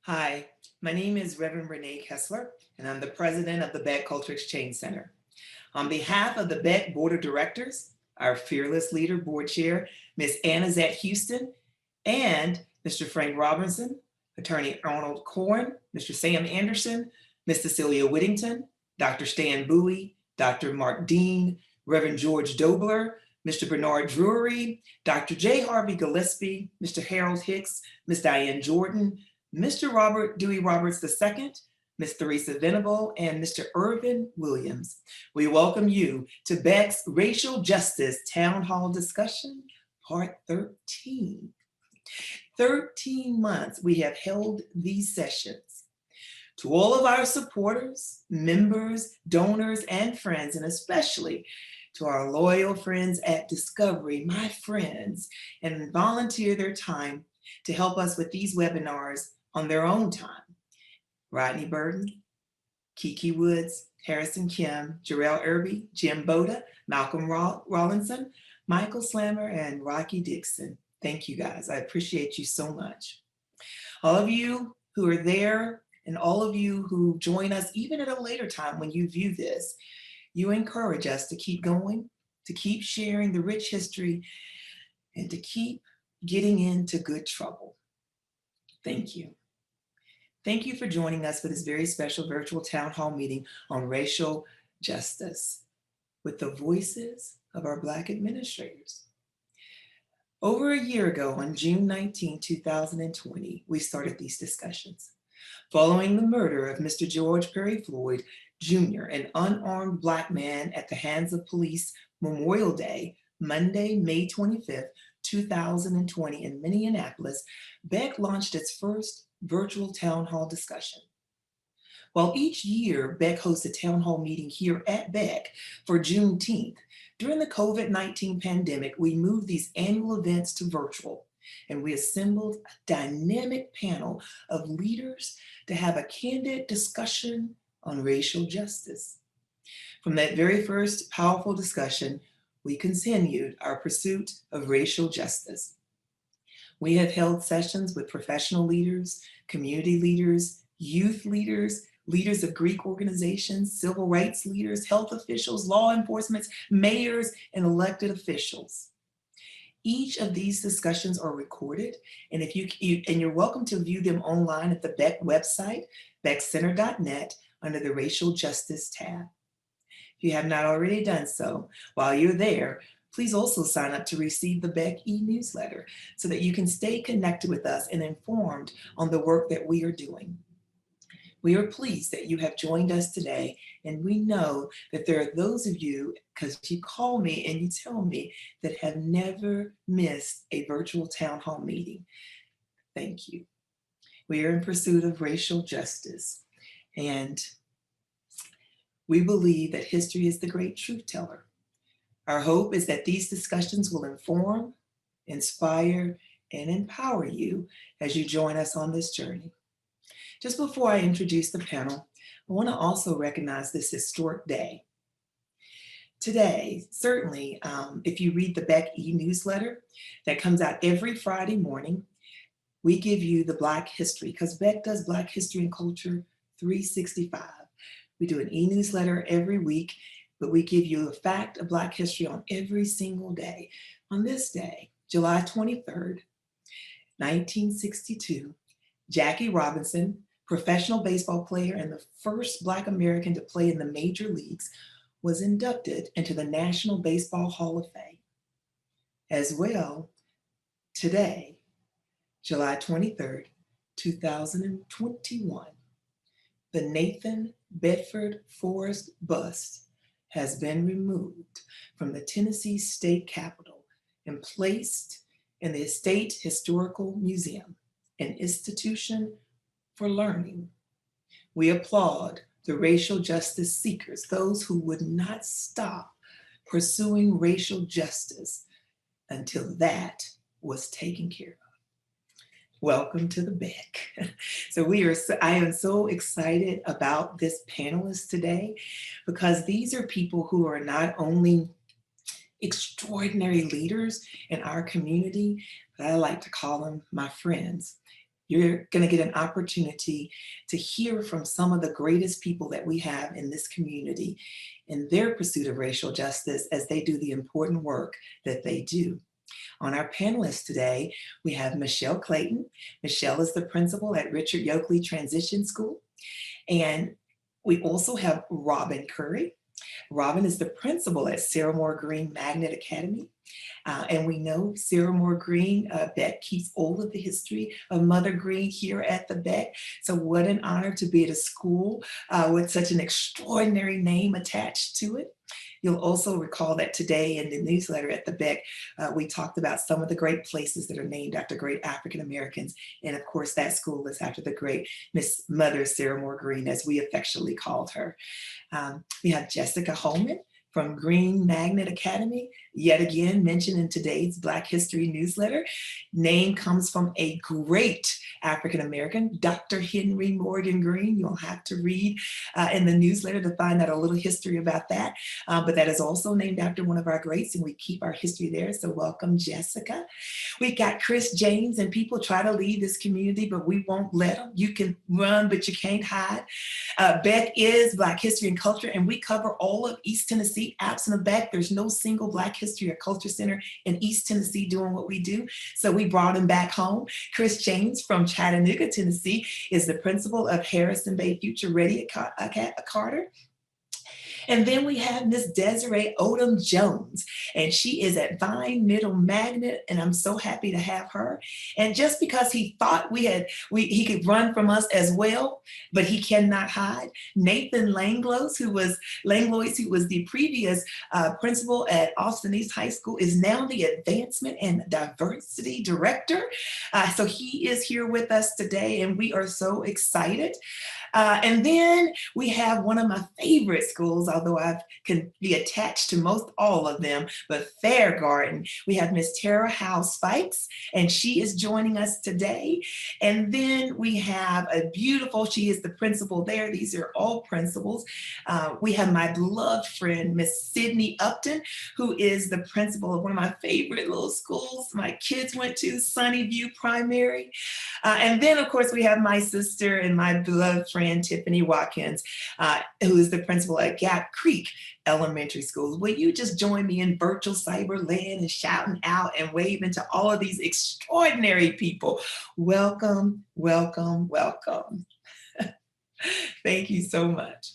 Hi, my name is Reverend Renee Kessler, and I'm the president of the Beck Culture Exchange Center. On behalf of the Beck Board of Directors, our fearless leader, board chair, Ms. Anna Zett Houston, and Mr. Frank Robinson, Attorney Arnold Korn, Mr. Sam Anderson, Ms. Cecilia Whittington, Dr. Stan Bowie, Dr. Mark Dean, Reverend George Dobler, Mr. Bernard Drury, Dr. J. Harvey Gillespie, Mr. Harold Hicks, Ms. Diane Jordan, Mr. Robert Dewey Roberts II, Ms. Theresa Venable, and Mr. Irvin Williams. We welcome you to Beck's Racial Justice Town Hall Discussion, Part 13. 13 months we have held these sessions. To all of our supporters, members, donors, and friends, and especially to our loyal friends at Discovery, my friends, and volunteer their time to help us with these webinars on their own time. Rodney Burton, Kiki Woods, Harrison Kim, Jarrell Irby, Jim Boda, Malcolm Rawlinson, Michael Slammer, and Rocky Dixon. Thank you guys. I appreciate you so much. All of you who are there and all of you who join us even at a later time when you view this, you encourage us to keep going, to keep sharing the rich history, and to keep getting into good trouble. Thank you. Thank you for joining us for this very special virtual town hall meeting on racial justice with the voices of our Black administrators. Over a year ago, on June 19, 2020, we started these discussions. Following the murder of Mr. George Perry Floyd Jr., an unarmed Black man at the hands of police Memorial Day, Monday, May 25th, 2020 in Minneapolis, Beck launched its first virtual town hall discussion. While each year Beck hosts a town hall meeting here at Beck for Juneteenth, during the COVID-19 pandemic, we moved these annual events to virtual, and we assembled a dynamic panel of leaders to have a candid discussion on racial justice. From that very first powerful discussion, we continued our pursuit of racial justice. We have held sessions with professional leaders, community leaders, youth leaders, leaders of Greek organizations, civil rights leaders, health officials, law enforcement, mayors, and elected officials. Each of these discussions are recorded, and you're welcome to view them online at the Beck website, beckcenter.net, under the Racial Justice tab. If you have not already done so, while you're there, please also sign up to receive the Beck e-newsletter so that you can stay connected with us and informed on the work that we are doing. We are pleased that you have joined us today, and we know that there are those of you, because you call me and you tell me, that have never missed a virtual town hall meeting. Thank you. We are in pursuit of racial justice, and we believe that history is the great truth teller. Our hope is that these discussions will inform, inspire, and empower you as you join us on this journey. Just before I introduce the panel, I want to also recognize this historic day. Today, certainly, if you read the Beck e-newsletter that comes out every Friday morning, we give you the Black history, because Beck does Black history and culture 365. We do an e-newsletter every week, but we give you a fact of Black history on every single day. On this day, July 23rd, 1962, Jackie Robinson, professional baseball player and the first Black American to play in the major leagues, was inducted into the National Baseball Hall of Fame. As well, today, July 23rd, 2021, the Nathan Bedford Forrest bust has been removed from the Tennessee State Capitol and placed in the State Historical Museum, an institution for learning. We applaud the racial justice seekers, those who would not stop pursuing racial justice until that was taken care of. Welcome to the Beck. I am so excited about this panelist today, because these are people who are not only extraordinary leaders in our community, but I like to call them my friends. You're going to get an opportunity to hear from some of the greatest people that we have in this community in their pursuit of racial justice as they do the important work that they do. On our panelists today, we have Michelle Clayton. Michelle is the principal at Richard Yoakley Transition School. And we also have Robin Curry. Robin is the principal at Sarah Moore Green Magnet Academy. And we know Sarah Moore Green, Beck keeps all of the history of Mother Green here at the Beck. So what an honor to be at a school with such an extraordinary name attached to it. You'll also recall that today in the newsletter at the Beck, we talked about some of the great places that are named after great African Americans. And of course, that school is after the great Miss Mother Sarah Moore Green, as we affectionately called her. We have Jessica Holman from Green Magnet Academy, yet again mentioned in today's Black History newsletter. Name comes from a great African American, Dr. Henry Morgan Green. You'll have to read in the newsletter to find out a little history about that. But that is also named after one of our greats, and we keep our history there. So welcome, Jessica. We got Chris James, and people try to leave this community, but we won't let them. You can run, but you can't hide. Beck is Black History and Culture, and we cover all of East Tennessee. Absent of Beck, there's no single Black History or Culture Center in East Tennessee doing what we do. So we brought him back home. Chris James from Chattanooga, Tennessee, is the principal of Harrison Bay Future Ready at Carter. And then we have Miss Desiree Odom Jones, and she is at Vine Middle Magnet, and I'm so happy to have her. And just because he thought he could run from us as well, but he cannot hide. Nathan Langlois, who was the previous principal at Austin East High School, is now the Advancement and Diversity Director. So he is here with us today, and we are so excited. And then we have one of my favorite schools, although I can be attached to most all of them, but Fairgarden. We have Miss Tara Howe Spikes, and she is joining us today. And then we have she is the principal there. These are all principals. We have my beloved friend, Miss Sydney Upton, who is the principal of one of my favorite little schools my kids went to, Sunnyview Primary. And then, of course, we have my sister and my beloved friend, Tiffany Watkins, who is the principal at Gap Creek Elementary School. Will you just join me in virtual cyber land and shouting out and waving to all of these extraordinary people? Welcome, welcome, welcome. Thank you so much.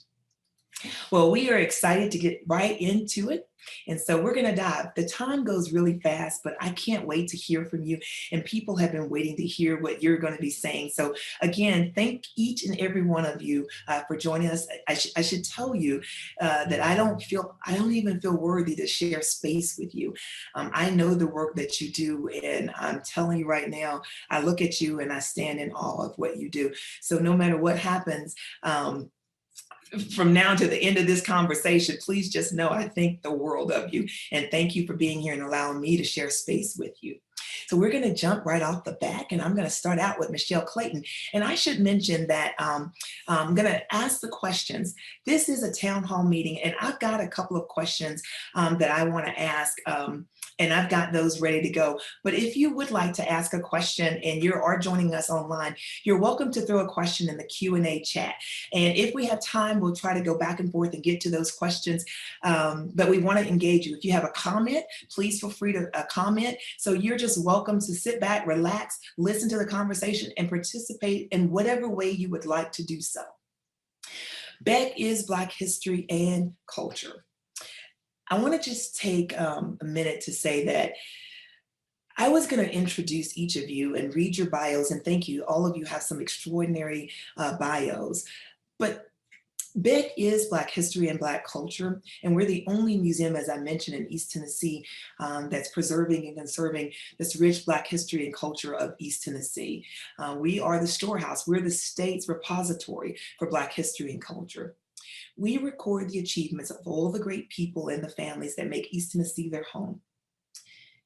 Well, we are excited to get right into it. And so we're going to dive. The time goes really fast, but I can't wait to hear from you. And people have been waiting to hear what you're going to be saying. So again, thank each and every one of you for joining us. I should tell you that I don't even feel worthy to share space with you. I know the work that you do, and I'm telling you right now, I look at you and I stand in awe of what you do. So no matter what happens, from now to the end of this conversation, please just know I think the world of you, and thank you for being here and allowing me to share space with you. So we're going to jump right off the back, and I'm going to start out with Michelle Clayton. And I should mention that I'm going to ask the questions. This is a town hall meeting, and I've got a couple of questions that I want to ask. And I've got those ready to go. But if you would like to ask a question and you are joining us online, you're welcome to throw a question in the Q&A chat. And if we have time, we'll try to go back and forth and get to those questions. But we want to engage you. If you have a comment, please feel free to comment. So you're just welcome to sit back, relax, listen to the conversation, and participate in whatever way you would like to do so. Beck is Black History and Culture. I want to just take a minute to say that I was going to introduce each of you and read your bios, and thank you. All of you have some extraordinary bios, but Beck is Black History and Black Culture, and we're the only museum, as I mentioned, in East Tennessee that's preserving and conserving this rich Black history and culture of East Tennessee. We are the storehouse. We're the state's repository for Black history and culture. We record the achievements of all the great people and the families that make East Tennessee their home.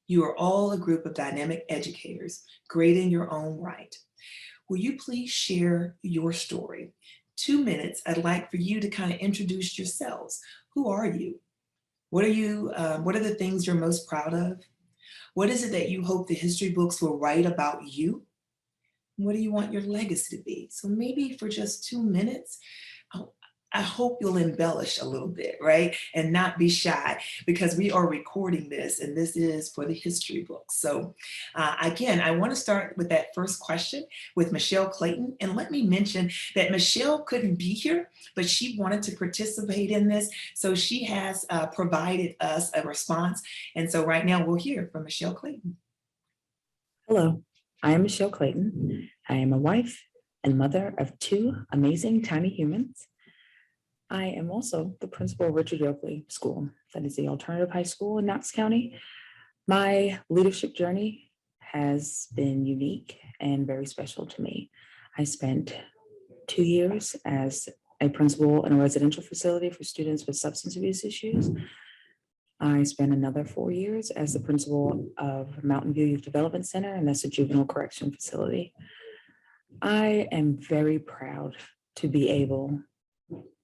You are all a group of dynamic educators, great in your own right. Will you please share your story? 2 minutes, I'd like for you to kind of introduce yourselves. Who are you? What are the things you're most proud of? What is it that you hope the history books will write about you? What do you want your legacy to be? So maybe for just 2 minutes, I I hope you'll embellish a little bit, right? And not be shy because we are recording this and this is for the history books. So, again, I want to start with that first question with Michelle Clayton. And let me mention that Michelle couldn't be here, but she wanted to participate in this. So she has provided us a response. And so right now we'll hear from Michelle Clayton. Hello, I am Michelle Clayton. I am a wife and mother of two amazing tiny humans. I am also the principal of Richard Yoakley School, that is the alternative high school in Knox County. My leadership journey has been unique and very special to me. I spent 2 years as a principal in a residential facility for students with substance abuse issues. I spent another 4 years as the principal of Mountain View Youth Development Center, and that's a juvenile correction facility. I am very proud to be able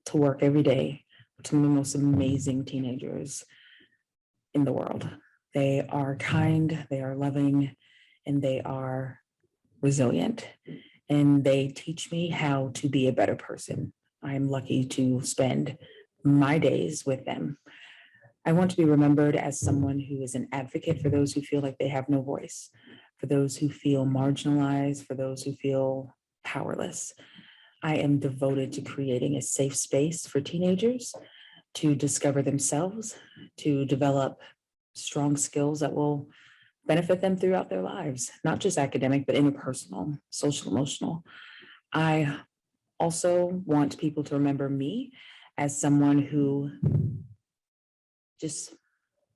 to work every day with some of the most amazing teenagers in the world. They are kind, they are loving, and they are resilient. And they teach me how to be a better person. I am lucky to spend my days with them. I want to be remembered as someone who is an advocate for those who feel like they have no voice, for those who feel marginalized, for those who feel powerless. I am devoted to creating a safe space for teenagers to discover themselves, to develop strong skills that will benefit them throughout their lives, not just academic, but interpersonal, social, emotional. I also want people to remember me as someone who just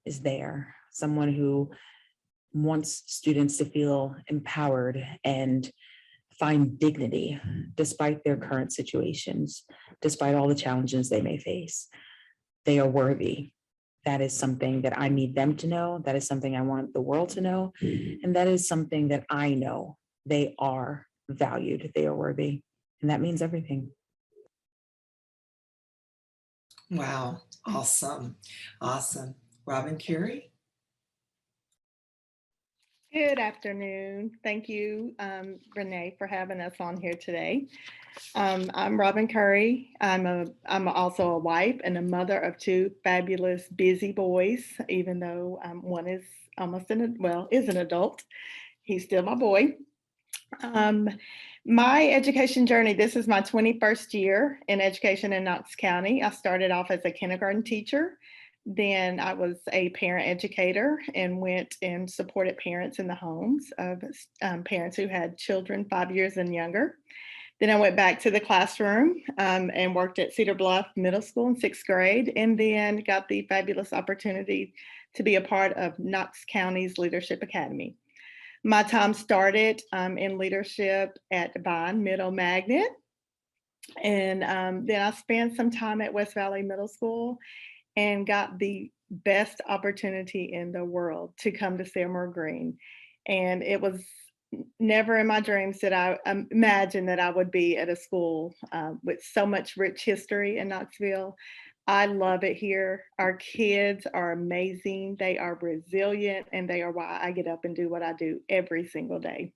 is there, someone who wants students to feel empowered and find dignity despite their current situations, despite all the challenges they may face. They are worthy. That is something that I need them to know. That is something I want the world to know. And that is something that I know they are valued, they are worthy. And that means everything. Wow, awesome, awesome. Robin Curie? Good afternoon. Thank you, Renee, for having us on here today. I'm Robin Curry. I'm also a wife and a mother of two fabulous busy boys, even though one is almost is an adult. He's still my boy. Um, my education journey, this is my 21st year in education in Knox County. I started off as a kindergarten teacher. Then I was a parent educator and went and supported parents in the homes of parents who had children 5 years and younger. Then I went back to the classroom and worked at Cedar Bluff Middle School in 6th grade, and then got the fabulous opportunity to be a part of Knox County's Leadership Academy. My time started in leadership at Vine Middle Magnet, and then I spent some time at West Valley Middle School and got the best opportunity in the world to come to Seymour Green. And it was never in my dreams that I imagined that I would be at a school with so much rich history in Knoxville. I love it here. Our kids are amazing. They are resilient, and they are why I get up and do what I do every single day.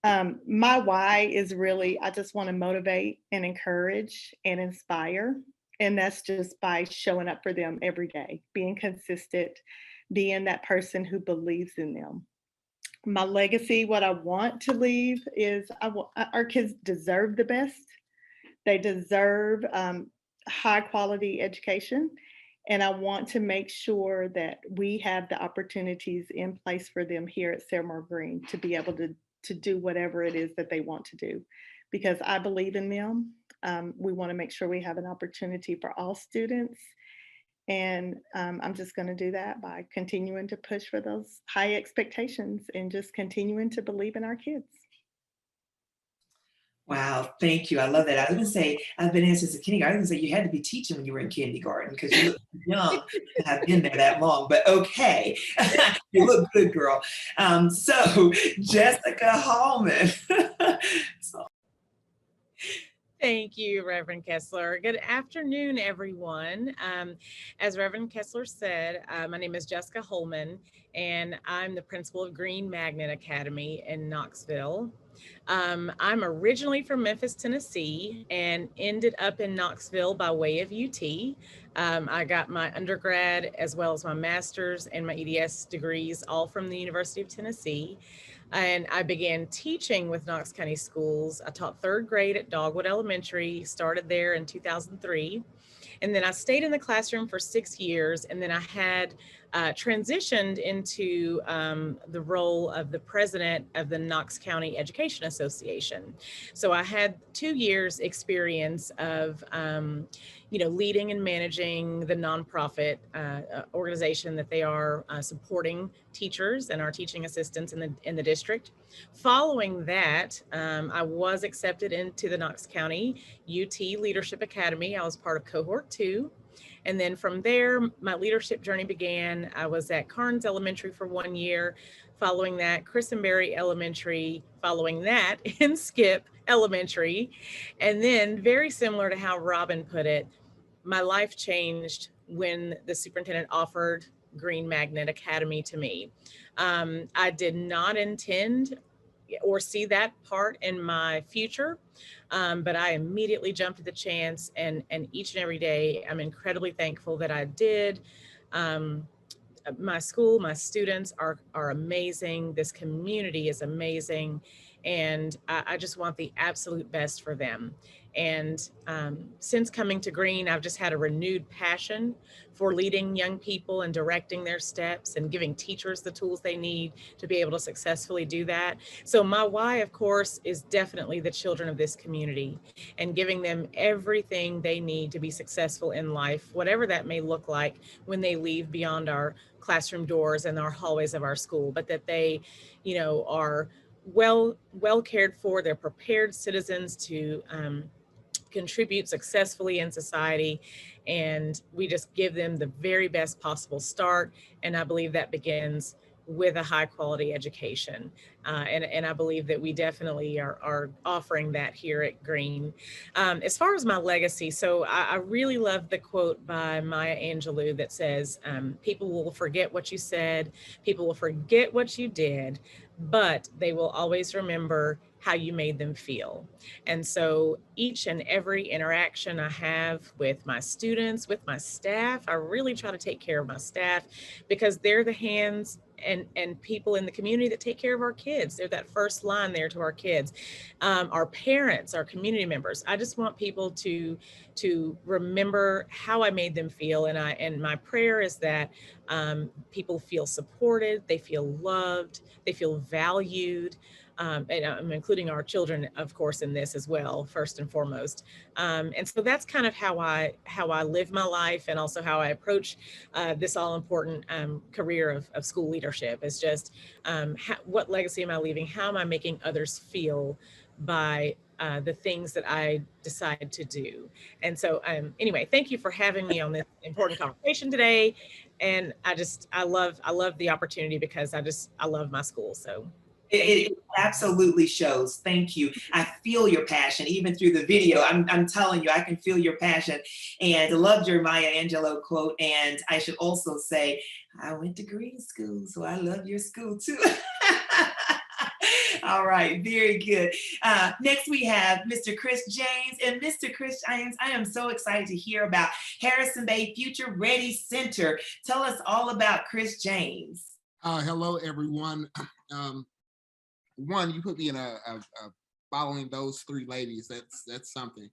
My why is really, I just want to motivate and encourage and inspire. And that's just by showing up for them every day, being consistent, being that person who believes in them. My legacy, what I want to leave is our kids deserve the best. They deserve high quality education. And I want to make sure that we have the opportunities in place for them here at Seymour Green to be able to do whatever it is that they want to do, because I believe in them. We want to make sure we have an opportunity for all students. And I'm just going to do that by continuing to push for those high expectations and just continuing to believe in our kids. Wow, thank you. I love that. I was going to say, I've been in since the kindergarten. I was going to say you had to be teaching when you were in kindergarten because you look young to have been there that long. But okay, you look good, girl. So, Jessica Hallman. So, Thank you, Reverend Kessler. Good afternoon, everyone. As Reverend Kessler said, my name is Jessica Holman, and I'm the principal of Green Magnet Academy in Knoxville. I'm originally from Memphis, Tennessee, and ended up in Knoxville by way of UT. I got my undergrad as well as my master's and my EDS degrees all from the University of Tennessee. And I began teaching with Knox County Schools. I taught third grade at Dogwood Elementary, started there in 2003. And then I stayed in the classroom for 6 years. And then I had transitioned into the role of the president of the Knox County Education Association. So I had 2 years experience of, leading and managing the nonprofit organization that they are supporting teachers and our teaching assistants in the district. Following that, I was accepted into the Knox County UT Leadership Academy. I was part of cohort 2. And then from there, my leadership journey began. I was at Carnes Elementary for 1 year. Following that, Christenberry Elementary. Following that, in Skip Elementary. And then, very similar to how Robin put it, my life changed when the superintendent offered Green Magnet Academy to me. I did not intend or see that part in my future. But I immediately jumped at the chance, and each and every day, I'm incredibly thankful that I did. My school, my students are amazing. This community is amazing. And I just want the absolute best for them. And since coming to Green, I've just had a renewed passion for leading young people and directing their steps and giving teachers the tools they need to be able to successfully do that. So my why, of course, is definitely the children of this community and giving them everything they need to be successful in life, whatever that may look like when they leave beyond our classroom doors and our hallways of our school, but that they, are well cared for. They're prepared citizens to contribute successfully in society, and we just give them the very best possible start. And I believe that begins with a high quality education. And I believe that we definitely are offering that here at Green. As far as my legacy, so I really love the quote by Maya Angelou that says, people will forget what you said, people will forget what you did, but they will always remember how you made them feel. And so each and every interaction I have with my students, with my staff, I really try to take care of my staff because they're the hands and people in the community that take care of our kids. They're that first line there to our kids, our parents, our community members. I just want people to remember how I made them feel. And my prayer is that people feel supported, they feel loved, they feel valued. And I'm including our children, of course, in this as well, first and foremost. And so that's kind of how I live my life, and also how I approach this all important career of school leadership. Is just what legacy am I leaving? How am I making others feel by the things that I decide to do? And so anyway, thank you for having me on this important conversation today. And I love the opportunity because I love my school. So. It absolutely shows. Thank you. I feel your passion, even through the video. I'm telling you, I can feel your passion. And I loved your Maya Angelou quote. And I should also say, I went to Green School, so I love your school too. All right, very good. Next we have Mr. Chris James. And Mr. Chris James, I am so excited to hear about Harrison Bay Future Ready Center. Tell us all about Chris James. Hello, everyone. One, you put me in a following those three ladies. That's something.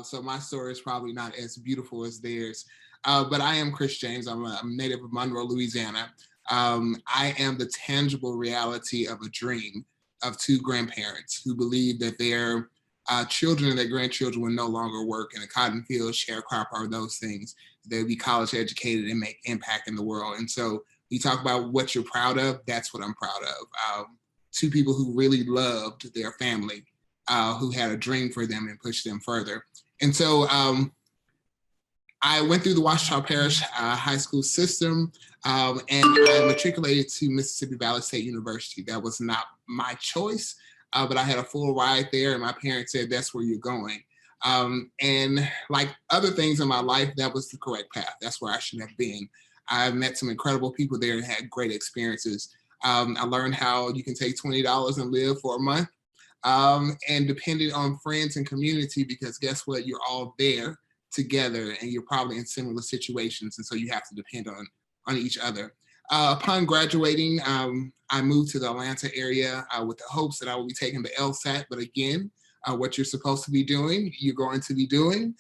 So my story is probably not as beautiful as theirs. But I am Chris James. I'm a native of Monroe, Louisiana. I am the tangible reality of a dream of two grandparents who believe that their children and their grandchildren will no longer work in a cotton field, sharecropper, or those things. They'll be college educated and make impact in the world. And so you talk about what you're proud of. That's what I'm proud of. Two people who really loved their family, who had a dream for them and pushed them further. And so I went through the Ouachita Parish high school system, and I matriculated to Mississippi Valley State University. That was not my choice, but I had a full ride there, and my parents said, that's where you're going. And like other things in my life, that was the correct path. That's where I should have been. I met some incredible people there and had great experiences. I learned how you can take $20 and live for a month. and dependent on friends and community, because guess what? You're all there together and you're probably in similar situations. And so you have to depend on each other. Upon graduating, I moved to the Atlanta area with the hopes that I would be taking the LSAT. But again, what you're supposed to be doing, you're going to be doing.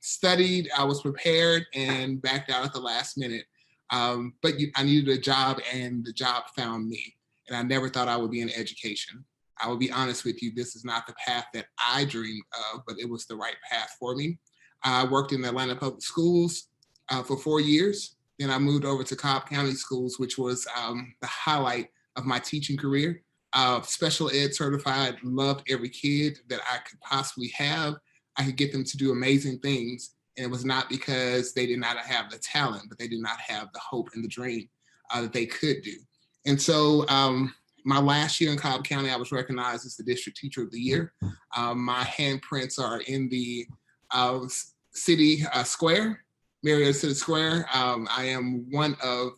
Studied, I was prepared, and backed out at the last minute. But I needed a job, and the job found me. And I never thought I would be in education. I will be honest with you, this is not the path that I dreamed of, but it was the right path for me. I worked in the Atlanta Public Schools for 4 years. Then I moved over to Cobb County Schools, which was the highlight of my teaching career. Special ed certified, loved every kid that I could possibly have. I could get them to do amazing things. And it was not because they did not have the talent, but they did not have the hope and the dream that they could do. And so my last year in Cobb County, I was recognized as the District Teacher of the Year. My handprints are in the city square, Marietta City Square. I am one of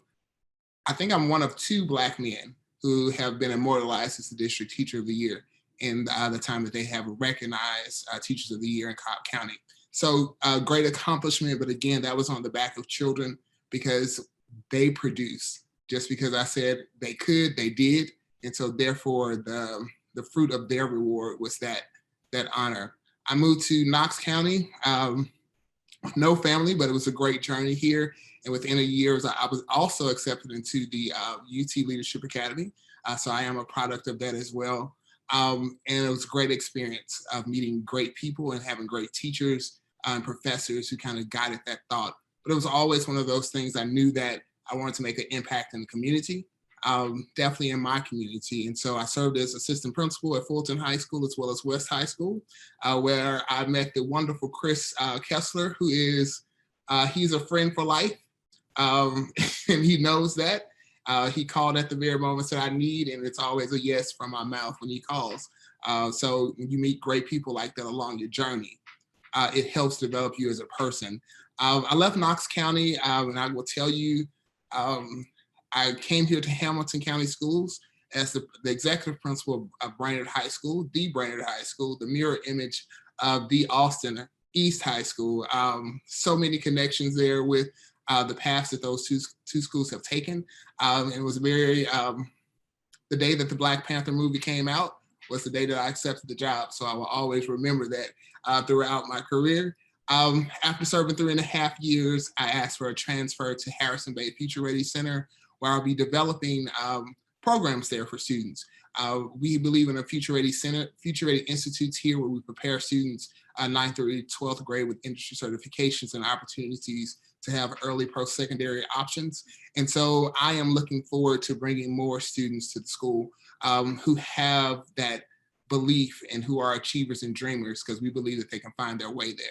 2 Black men who have been immortalized as the District Teacher of the Year in the time that they have recognized Teachers of the Year in Cobb County. So great accomplishment, but again, that was on the back of children because they produced. Just because I said they could, they did. And so therefore the fruit of their reward was that honor. I moved to Knox County, no family, but it was a great journey here. And within a year, I was also accepted into the UT Leadership Academy. So I am a product of that as well. And it was a great experience of meeting great people and having great teachers and professors who kind of guided that thought. But it was always one of those things I knew that I wanted to make an impact in the community, definitely in my community. And so I served as assistant principal at Fulton High School as well as West High School, where I met the wonderful Chris Kessler, who is, he's a friend for life. And he knows that. He called at the very moments that I need, and it's always a yes from my mouth when he calls. So when you meet great people like that along your journey, it helps develop you as a person. I left Knox County, and I will tell you, I came here to Hamilton County Schools as the executive principal of Brainerd High School, the Brainerd High School, the mirror image of the Austin East High School. So many connections there with the paths that those two schools have taken. It was very, the day that the Black Panther movie came out was the day that I accepted the job. So I will always remember that throughout my career. After serving 3.5 years, I asked for a transfer to Harrison Bay Future Ready Center, where I'll be developing programs there for students. We believe in a Future Ready Center, Future Ready Institutes here, where we prepare students 9th through 12th grade with industry certifications and opportunities to have early post-secondary options. And so I am looking forward to bringing more students to the school who have that belief and who are achievers and dreamers, because we believe that they can find their way there.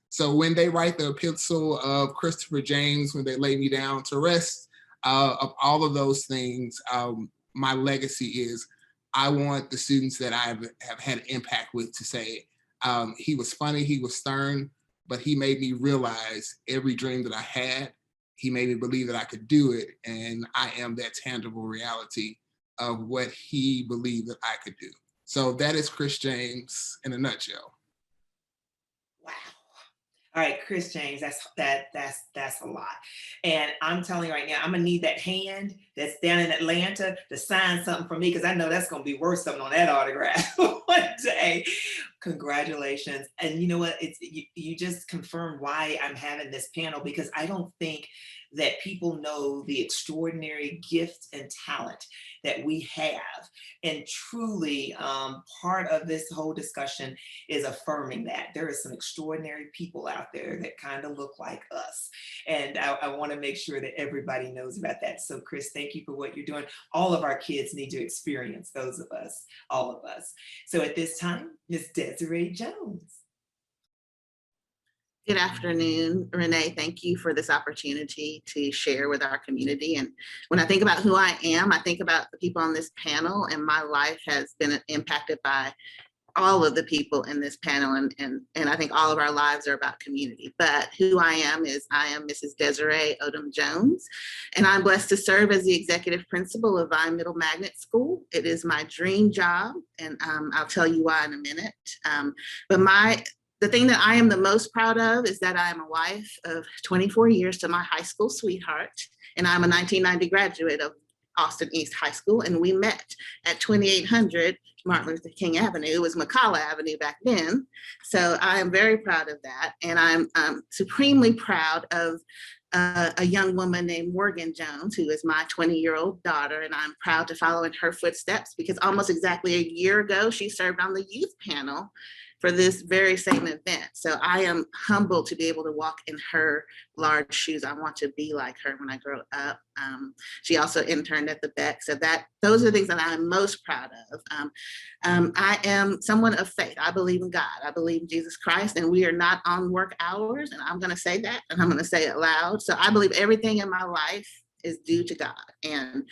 So when they write the epistle of Christopher James, when they lay me down to rest, of all of those things, my legacy is I want the students that I have had impact with to say, he was funny, he was stern, but he made me realize every dream that I had. He made me believe that I could do it. And I am that tangible reality of what he believed that I could do. So that is Chris James in a nutshell. Wow. All right, Chris James, that's a lot. And I'm telling you right now, I'm gonna need that hand that's down in Atlanta to sign something for me, because I know that's gonna be worth something on that autograph one day. Congratulations. And you know what? You just confirmed why I'm having this panel, because I don't think that people know the extraordinary gift and talent that we have. And truly, part of this whole discussion is affirming that there are some extraordinary people out there that kind of look like us. And I want to make sure that everybody knows about that. So Chris, thank you for what you're doing. All of our kids need to experience, those of us, all of us. So at this time, Ms. Desiree Jones. Good afternoon, Renee. Thank you for this opportunity to share with our community. And when I think about who I am, I think about the people on this panel, and my life has been impacted by all of the people in this panel, and I think all of our lives are about community. But who I am Mrs. Desiree Odom Jones, and I'm blessed to serve as the executive principal of Vine Middle Magnet School. It is my dream job, and I'll tell you why in a minute. But the thing that I am the most proud of is that I am a wife of 24 years to my high school sweetheart, and I'm a 1990 graduate of Austin East High School, and we met at 2800 Martin Luther King Avenue. It was McCalla Avenue back then. So I am very proud of that. And I'm supremely proud of a young woman named Morgan Jones, who is my 20-year-old daughter. And I'm proud to follow in her footsteps because almost exactly a year ago, she served on the youth panel for this very same event. So I am humbled to be able to walk in her large shoes. I want to be like her when I grow up. She also interned at the Beck. So those are the things that I'm most proud of. I am someone of faith. I believe in God. I believe in Jesus Christ, and we are not on work hours. And I'm gonna say that, and I'm gonna say it loud. So I believe everything in my life is due to God. And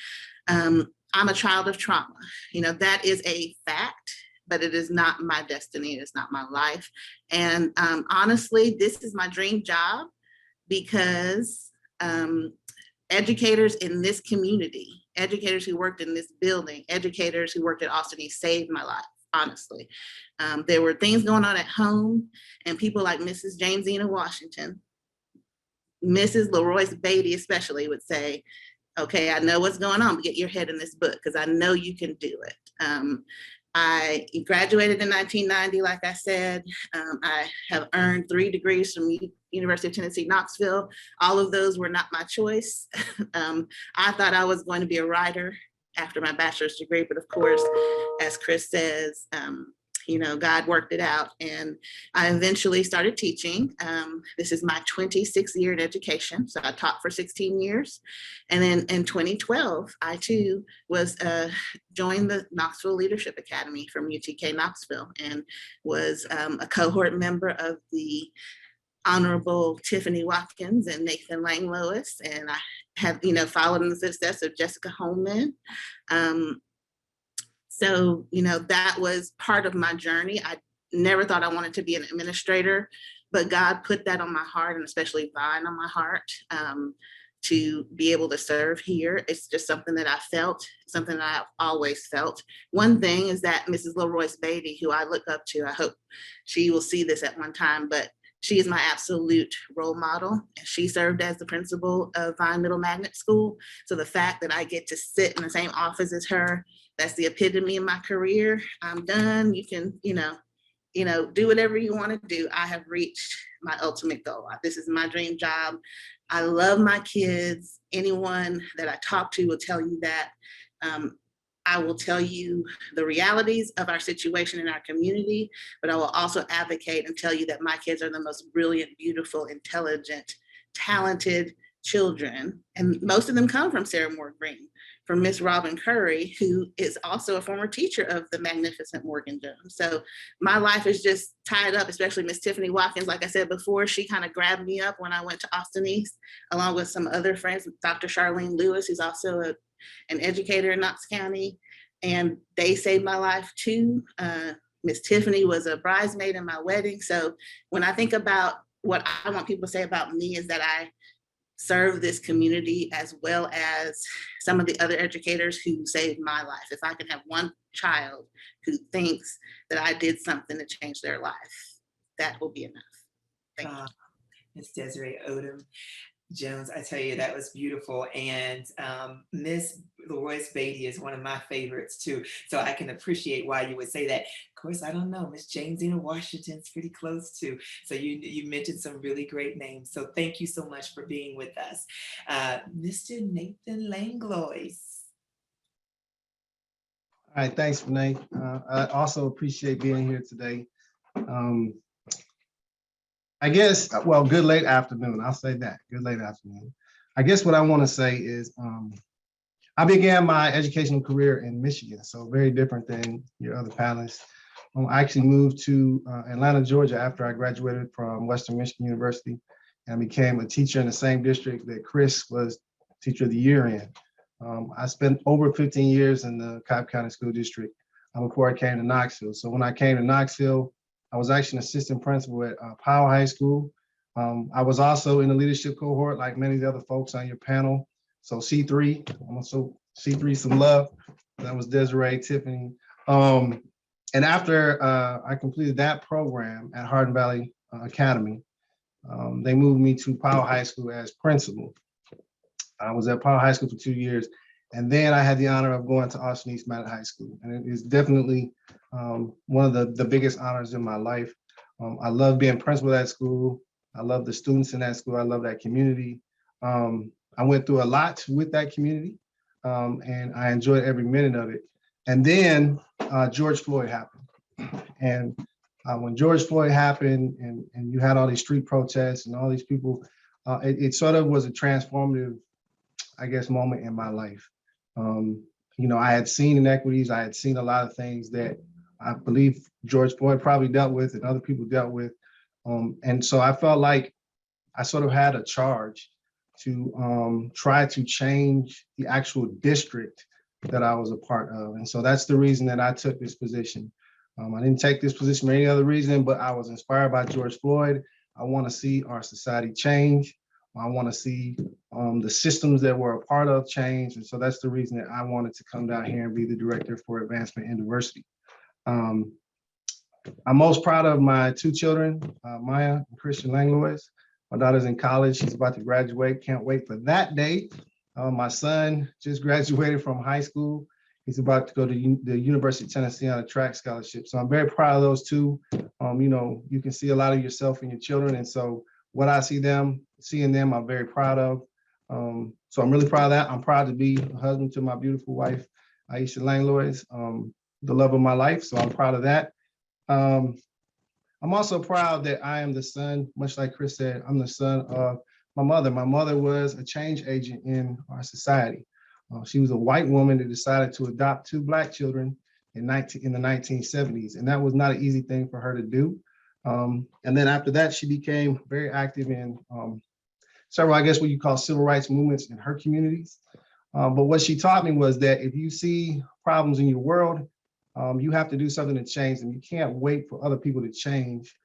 I'm a child of trauma. That is a fact, but it is not my destiny. It's not my life. And honestly, this is my dream job because educators in this community, educators who worked in this building, educators who worked at Austin East saved my life, honestly. There were things going on at home, and people like Mrs. Jamesina Washington, Mrs. LaRoyce Beatty especially would say, okay, I know what's going on, but get your head in this book because I know you can do it. I graduated in 1990, like I said. I have earned 3 degrees from University of Tennessee, Knoxville. All of those were not my choice. I thought I was going to be a writer after my bachelor's degree, but of course, as Chris says, God worked it out, and I eventually started teaching. This is my 26th year in education, so I taught for 16 years. And then in 2012, I too was joined the Knoxville Leadership Academy from UTK Knoxville, and was a cohort member of the Honorable Tiffany Watkins and Nathan Lang Lois, and I have followed in the footsteps of Jessica Holman. So, that was part of my journey. I never thought I wanted to be an administrator, but God put that on my heart, and especially Vine on my heart, to be able to serve here. It's just something that I felt, something that I've always felt. One thing is that Mrs. LaRoyce Beatty, who I look up to, I hope she will see this at one time, but she is my absolute role model. And she served as the principal of Vine Middle Magnet School. So the fact that I get to sit in the same office as her, that's the epitome of my career. I'm done. You can, do whatever you want to do. I have reached my ultimate goal. This is my dream job. I love my kids. Anyone that I talk to will tell you that. I will tell you the realities of our situation in our community, but I will also advocate and tell you that my kids are the most brilliant, beautiful, intelligent, talented children. And most of them come from Sarah Moore Green, from Miss Robin Curry, who is also a former teacher of the magnificent Morgan Jones. So my life is just tied up, especially Miss Tiffany Watkins. Like I said before, she kind of grabbed me up when I went to Austin East, along with some other friends, Dr. Charlene Lewis, who's also an educator in Knox County, and they saved my life too. Miss Tiffany was a bridesmaid in my wedding. So when I think about what I want people to say about me is that I serve this community as well as some of the other educators who saved my life. If I can have one child who thinks that I did something to change their life, that will be enough. Thank you. Ms. Desiree Odom Jones, I tell you, that was beautiful. And Miss LaRoyce Beatty is one of my favorites too. So I can appreciate why you would say that. Of course, I don't know. Miss Jamesina Washington's pretty close too. So you mentioned some really great names. So thank you so much for being with us. Mr. Nathan Langlois. All right, thanks, Renee. I also appreciate being here today. I guess, well, good late afternoon. I'll say that, good late afternoon. I guess what I want to say is I began my educational career in Michigan, so very different than your other panelists. I actually moved to Atlanta, Georgia after I graduated from Western Michigan University and became a teacher in the same district that Chris was Teacher of the Year in. I spent over 15 years in the Cobb County School District before I came to Knoxville. So when I came to Knoxville, I was actually an assistant principal at Powell High School. I was also in the leadership cohort, like many of the other folks on your panel. So C3, I'm also C3 some love. That was Desiree, Tiffany. And after I completed that program at Hardin Valley Academy, they moved me to Powell High School as principal. I was at Powell High School for 2 years. And then I had the honor of going to Austin East Manor High School. And it is definitely one of the biggest honors in my life. I love being principal at that school. I love the students in that school. I love that community. I went through a lot with that community, and I enjoyed every minute of it. And then George Floyd happened. And when George Floyd happened and you had all these street protests and all these people, it sort of was a transformative, I guess, moment in my life. I had seen inequities. I had seen a lot of things that I believe George Floyd probably dealt with and other people dealt with. And so I felt like I sort of had a charge to try to change the actual district that I was a part of. And so that's the reason that I took this position. I didn't take this position for any other reason, but I was inspired by George Floyd. I want to see our society change. I want to see the systems that we're a part of change. And so that's the reason that I wanted to come down here and be the director for advancement in diversity. I'm most proud of my two children, Maya and Christian Langlois. My daughter's in college. She's about to graduate. Can't wait for that day. My son just graduated from high school. He's about to go to the University of Tennessee on a track scholarship. So I'm very proud of those two. You can see a lot of yourself in your children. And so what I seeing them, I'm very proud of. So I'm really proud of that. I'm proud to be a husband to my beautiful wife, Aisha Langlois, the love of my life. So I'm proud of that. I'm also proud that I am the son, much like Chris said, I'm the son of my mother. My mother was a change agent in our society. She was a white woman that decided to adopt two Black children in the 1970s. And that was not an easy thing for her to do. And then after that, she became very active in several, I guess, what you call civil rights movements in her communities. But what she taught me was that if you see problems in your world, you have to do something to change them. You can't wait for other people to change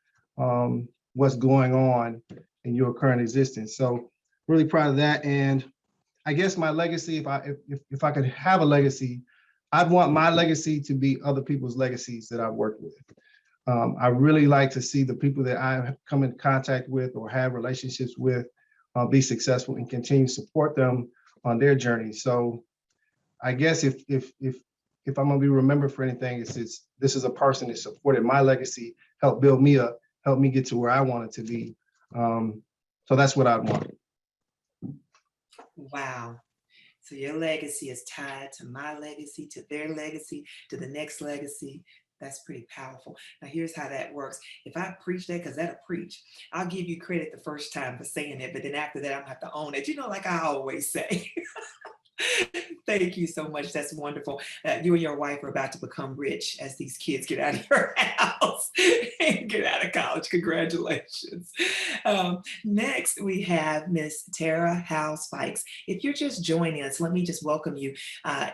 what's going on in your current existence. So really proud of that. And I guess my legacy, if I could have a legacy, I'd want my legacy to be other people's legacies that I've worked with. I really like to see the people that I come in contact with or have relationships with be successful and continue to support them on their journey. So I guess if I'm gonna be remembered for anything, this is a person that supported my legacy, helped build me up, helped me get to where I wanted to be. So that's what I want. Wow. So your legacy is tied to my legacy, to their legacy, to the next legacy. That's pretty powerful. Now here's how that works. If I preach that, because that'll preach, I'll give you credit the first time for saying it, but then after that, I'm gonna have to own it. Like I always say. Thank you so much. That's wonderful. You and your wife are about to become rich as these kids get out of your house and get out of college. Congratulations. Next, we have Miss Tara Howe Spikes. If you're just joining us, let me just welcome you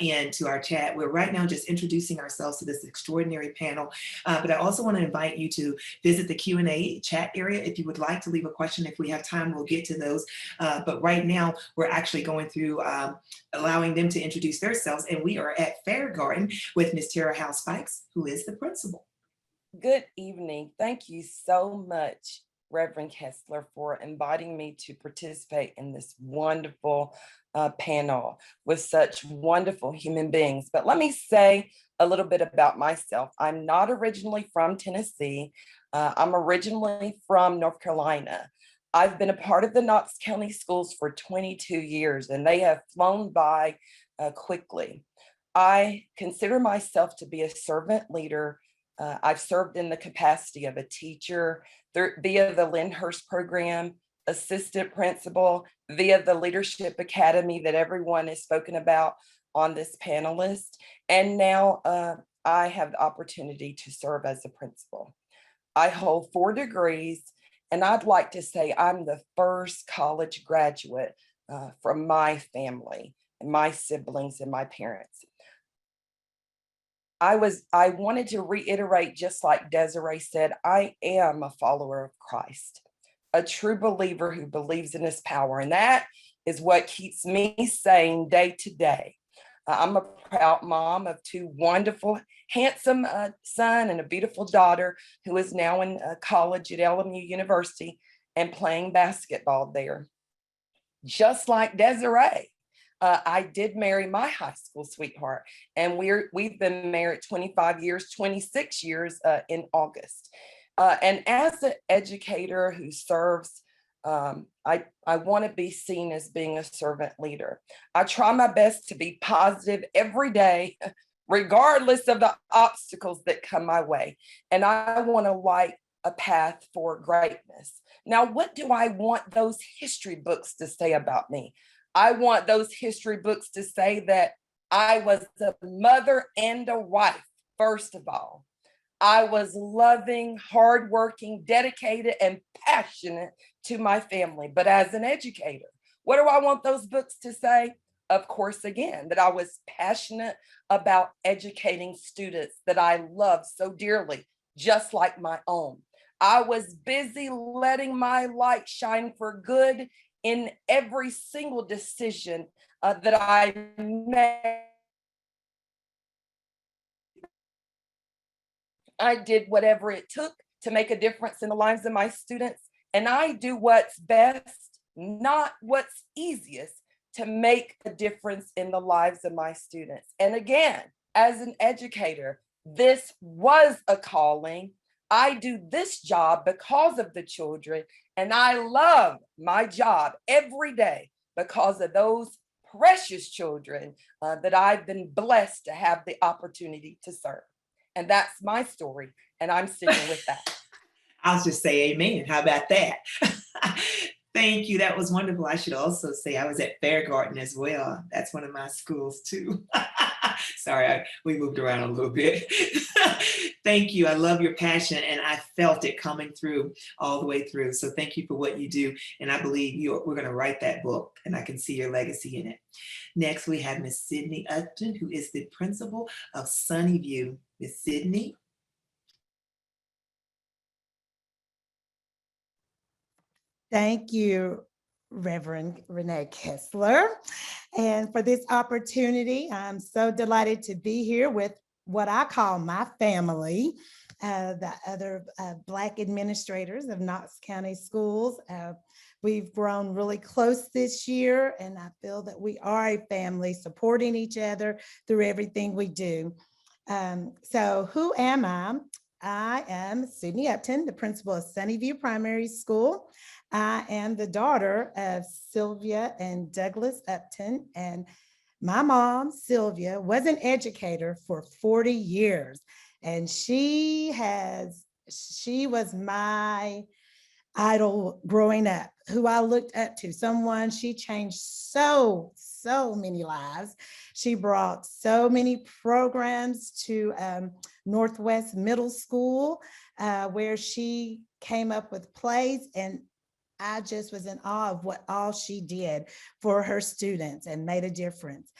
into our chat. We're right now just introducing ourselves to this extraordinary panel, but I also want to invite you to visit the Q&A chat area if you would like to leave a question. If we have time, we'll get to those. But right now, we're actually going through allowing them to introduce themselves. And we are at Fair Garden with Ms. Tara Howe Spikes, who is the principal. Good evening. Thank you so much, Reverend Kessler, for inviting me to participate in this wonderful panel with such wonderful human beings. But let me say a little bit about myself. I'm not originally from Tennessee. I'm originally from North Carolina. I've been a part of the Knox County Schools for 22 years, and they have flown by quickly. I consider myself to be a servant leader. I've served in the capacity of a teacher via the Lyndhurst program, assistant principal, via the Leadership Academy that everyone has spoken about on this panelist. And now I have the opportunity to serve as a principal. I hold 4 degrees. And I'd like to say I'm the first college graduate from my family and my siblings and my parents. I wanted to reiterate, just like Desiree said, I am a follower of Christ, a true believer who believes in his power. And that is what keeps me sane day to day. I'm a proud mom of two wonderful, handsome son and a beautiful daughter who is now in college at LMU University and playing basketball there. Just like Desiree, I did marry my high school sweetheart, and we've been married 25 years, 26 years in August. And as an educator who serves, I want to be seen as being a servant leader. I try my best to be positive every day, regardless of the obstacles that come my way. And I want to light a path for greatness. Now, what do I want those history books to say about me? I want those history books to say that I was a mother and a wife, first of all. I was loving, hardworking, dedicated, and passionate to my family. But as an educator, what do I want those books to say? Of course, again, that I was passionate about educating students that I love so dearly, just like my own. I was busy letting my light shine for good in every single decision that I made. I did whatever it took to make a difference in the lives of my students. And I do what's best, not what's easiest, to make a difference in the lives of my students. And again, as an educator, this was a calling. I do this job because of the children, and I love my job every day because of those precious children that I've been blessed to have the opportunity to serve. And that's my story, and I'm sticking with that. I'll just say amen. How about that? Thank you. That was wonderful. I should also say I was at Fairgarden as well. That's one of my schools too. Sorry, we moved around a little bit. Thank you. I love your passion, and I felt it coming through all the way through. So thank you for what you do. And I believe we're going to write that book, and I can see your legacy in it. Next, we have Miss Sydney Upton, who is the principal of Sunnyview. Miss Sydney. Thank you, Reverend Renee Kessler. And for this opportunity, I'm so delighted to be here with what I call my family, the other Black administrators of Knox County Schools. We've grown really close this year, and I feel that we are a family supporting each other through everything we do. So who am I? I am Sydney Upton, the principal of Sunnyview Primary School. I am the daughter of Sylvia and Douglas Upton, and my mom, Sylvia, was an educator for 40 years, and she was my idol growing up, who I looked up to, she changed so many lives. She brought so many programs to Northwest Middle School, where she came up with plays, and I just was in awe of what all she did for her students and made a difference.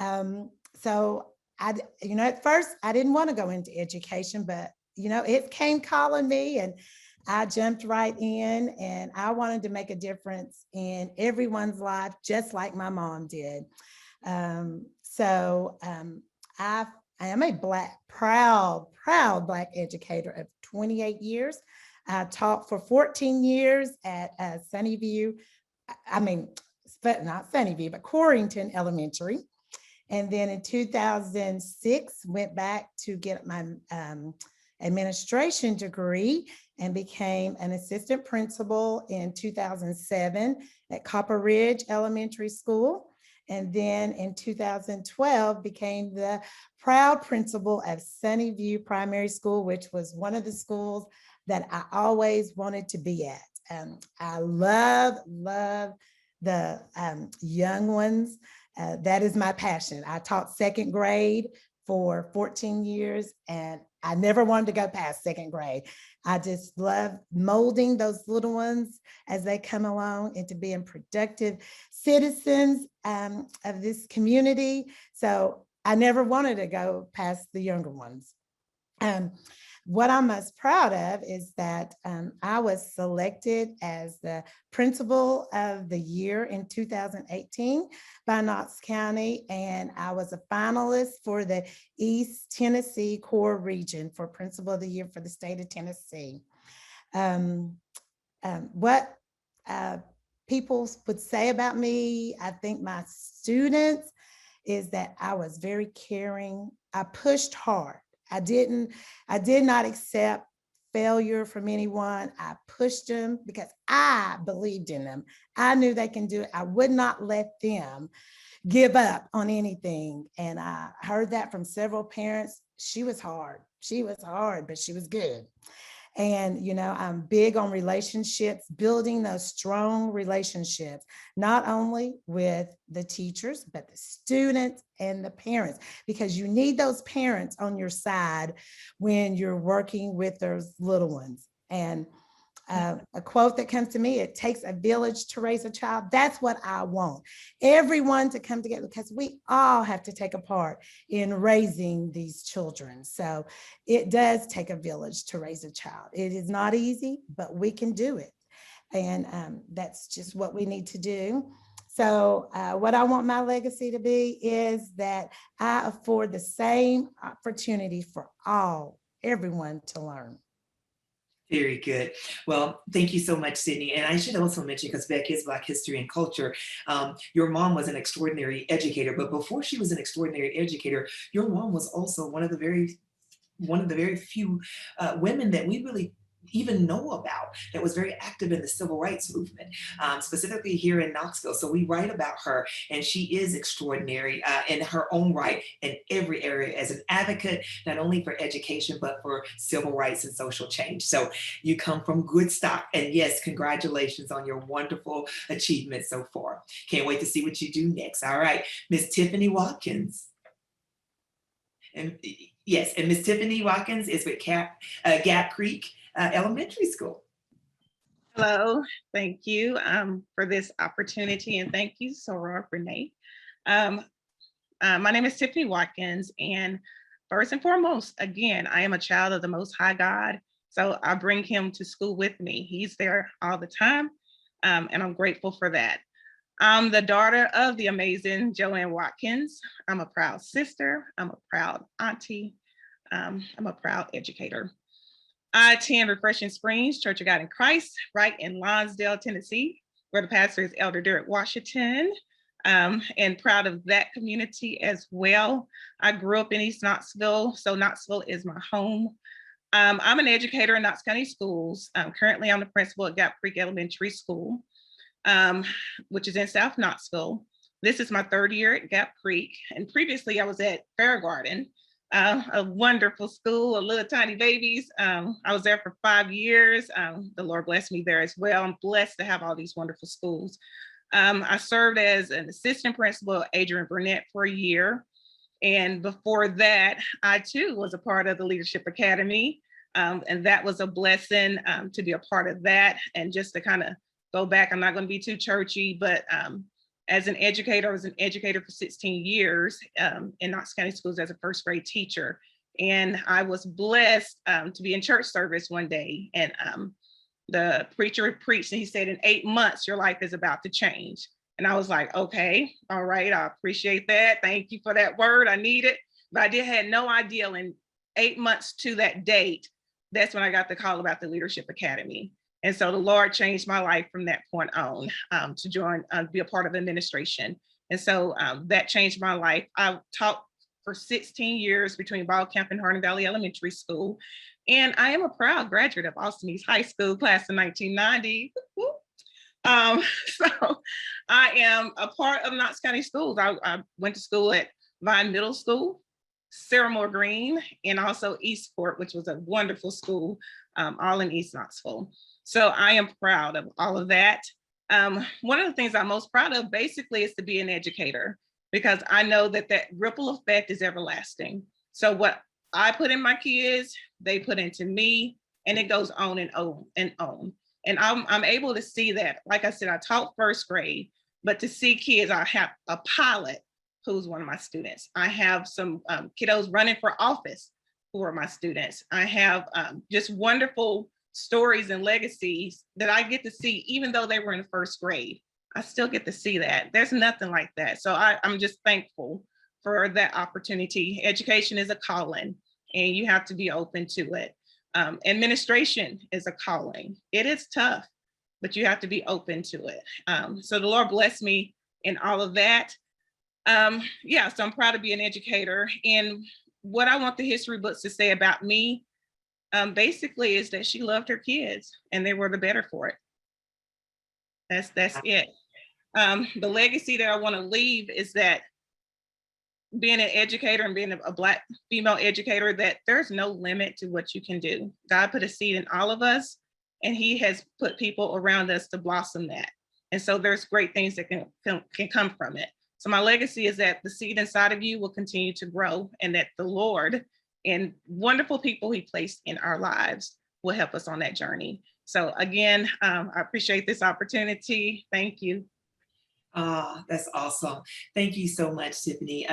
So at first I didn't want to go into education, but it came calling me, and I jumped right in, and I wanted to make a difference in everyone's life, just like my mom did. I am a proud Black educator of 28 years. I taught for 14 years at Sunnyview, not Sunnyview, but Corrington Elementary. And then in 2006, went back to get my administration degree and became an assistant principal in 2007 at Copper Ridge Elementary School. And then in 2012, became the proud principal of Sunnyview Primary School, which was one of the schools that I always wanted to be at. I love the young ones. That is my passion. I taught second grade for 14 years, and I never wanted to go past second grade. I just love molding those little ones as they come along into being productive citizens of this community. So I never wanted to go past the younger ones. What I'm most proud of is that I was selected as the principal of the year in 2018 by Knox County, and I was a finalist for the East Tennessee Core Region for Principal of the Year for the state of Tennessee. What people would say about me, I think my students, is that I was very caring. I pushed hard. I did not accept failure from anyone. I pushed them because I believed in them. I knew they can do it. I would not let them give up on anything. And I heard that from several parents. She was hard, but she was good. And, you know, I'm big on relationships, building those strong relationships, not only with the teachers, but the students and the parents, because you need those parents on your side when you're working with those little ones. And a quote that comes to me, it takes a village to raise a child. That's what I want. Everyone to come together, because we all have to take a part in raising these children. So it does take a village to raise a child. It is not easy, but we can do it. And that's just what we need to do. So what I want my legacy to be is that I afford the same opportunity for everyone to learn. Very good. Well, thank you so much, Sydney. And I should also mention, because Beck is Black History and Culture, your mom was an extraordinary educator, but before she was an extraordinary educator, your mom was also one of the very few women that we really even know about that was very active in the civil rights movement, specifically here in Knoxville. So we write about her, and she is extraordinary in her own right in every area as an advocate, not only for education, but for civil rights and social change. So you come from good stock, and yes, congratulations on your wonderful achievements so far. Can't wait to see what you do next. All right, Miss Tiffany Watkins. And yes, and Miss Tiffany Watkins is with Gap Creek Elementary School. Hello, thank you for this opportunity, and thank you, Soror Renee. My name is Tiffany Watkins, and first and foremost, again, I am a child of the Most High God, so I bring him to school with me. He's there all the time, and I'm grateful for that. I'm the daughter of the amazing Joanne Watkins. I'm a proud sister, I'm a proud auntie, I'm a proud educator. I attend Refreshing Springs Church of God in Christ, right in Lonsdale, Tennessee, where the pastor is Elder Derek Washington, and proud of that community as well. I grew up in East Knoxville, so Knoxville is my home. I'm an educator in Knox County Schools. Currently, I'm the principal at Gap Creek Elementary School, which is in South Knoxville. This is my third year at Gap Creek, and previously I was at Fair Garden, a wonderful school of little tiny babies. I was there for 5 years. The Lord blessed me there as well. I'm blessed to have all these wonderful schools. I served as an assistant principal at Adrian Burnett for a year. And before that, I too was a part of the Leadership Academy. And that was a blessing to be a part of that. And just to kind of go back, I'm not going to be too churchy, but as an educator, I was an educator for 16 years in Knox County Schools as a first grade teacher. And I was blessed to be in church service one day. And the preacher preached, and he said, in 8 months, your life is about to change. And I was like, okay, all right, I appreciate that. Thank you for that word. I need it. But I had no idea in 8 months to that date, that's when I got the call about the Leadership Academy. And so the Lord changed my life from that point on to join, be a part of administration. And so that changed my life. I taught for 16 years between Ball Camp and Hardin Valley Elementary School. And I am a proud graduate of Austin East High School, class of 1990. So I am a part of Knox County Schools. I went to school at Vine Middle School, Sarah Moore Green, and also Eastport, which was a wonderful school, all in East Knoxville. So I am proud of all of that. One of the things I'm most proud of basically is to be an educator, because I know that that ripple effect is everlasting. So what I put in my kids, they put into me, and it goes on and on and on. And I'm able to see that. Like I said, I taught first grade, but to see kids, I have a pilot who's one of my students. I have some kiddos running for office who are my students. I have just wonderful stories and legacies that I get to see, even though they were in first grade. I still get to see that. There's nothing like that. So I'm just thankful for that opportunity. Education is a calling, and you have to be open to it. Administration is a calling. It is tough, but you have to be open to it. So the Lord bless me in all of that. Yeah, so I'm proud to be an educator. And what I want the history books to say about me, basically, is that she loved her kids and they were the better for it. That's it. The legacy that I want to leave is that being an educator and being a Black female educator, that there's no limit to what you can do. God put a seed in all of us, and He has put people around us to blossom that. And so there's great things that can come from it. So my legacy is that the seed inside of you will continue to grow, and that the Lord and wonderful people He placed in our lives will help us on that journey. So again, I appreciate this opportunity. Thank you. That's awesome. Thank you so much, Tiffany.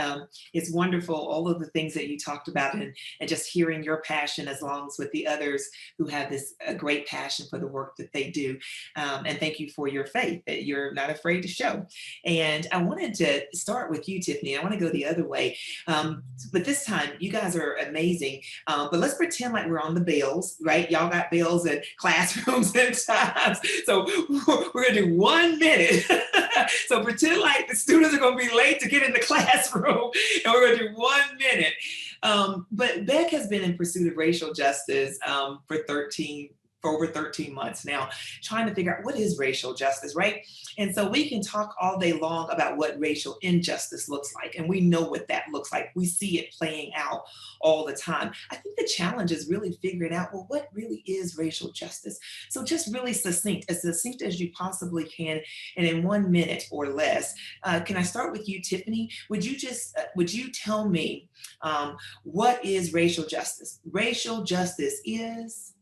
It's wonderful, all of the things that you talked about, and just hearing your passion as long as with the others who have this great passion for the work that they do. And thank you for your faith that you're not afraid to show. And I wanted to start with you, Tiffany. I want to go the other way. But this time, you guys are amazing. But let's pretend like we're on the bells, right? Y'all got bells in classrooms and times. So we're going to do 1 minute. So pretend like the students are going to be late to get in the classroom, and we're going to do 1 minute. But Beck has been in pursuit of racial justice for over 13 months now, trying to figure out what is racial justice, right? And so we can talk all day long about what racial injustice looks like, and we know what that looks like. We see it playing out all the time. I think the challenge is really figuring out, well, what really is racial justice? So just really succinct as you possibly can, and in 1 minute or less. Can I start with you, Tiffany? Would you tell me what is racial justice? Racial justice is?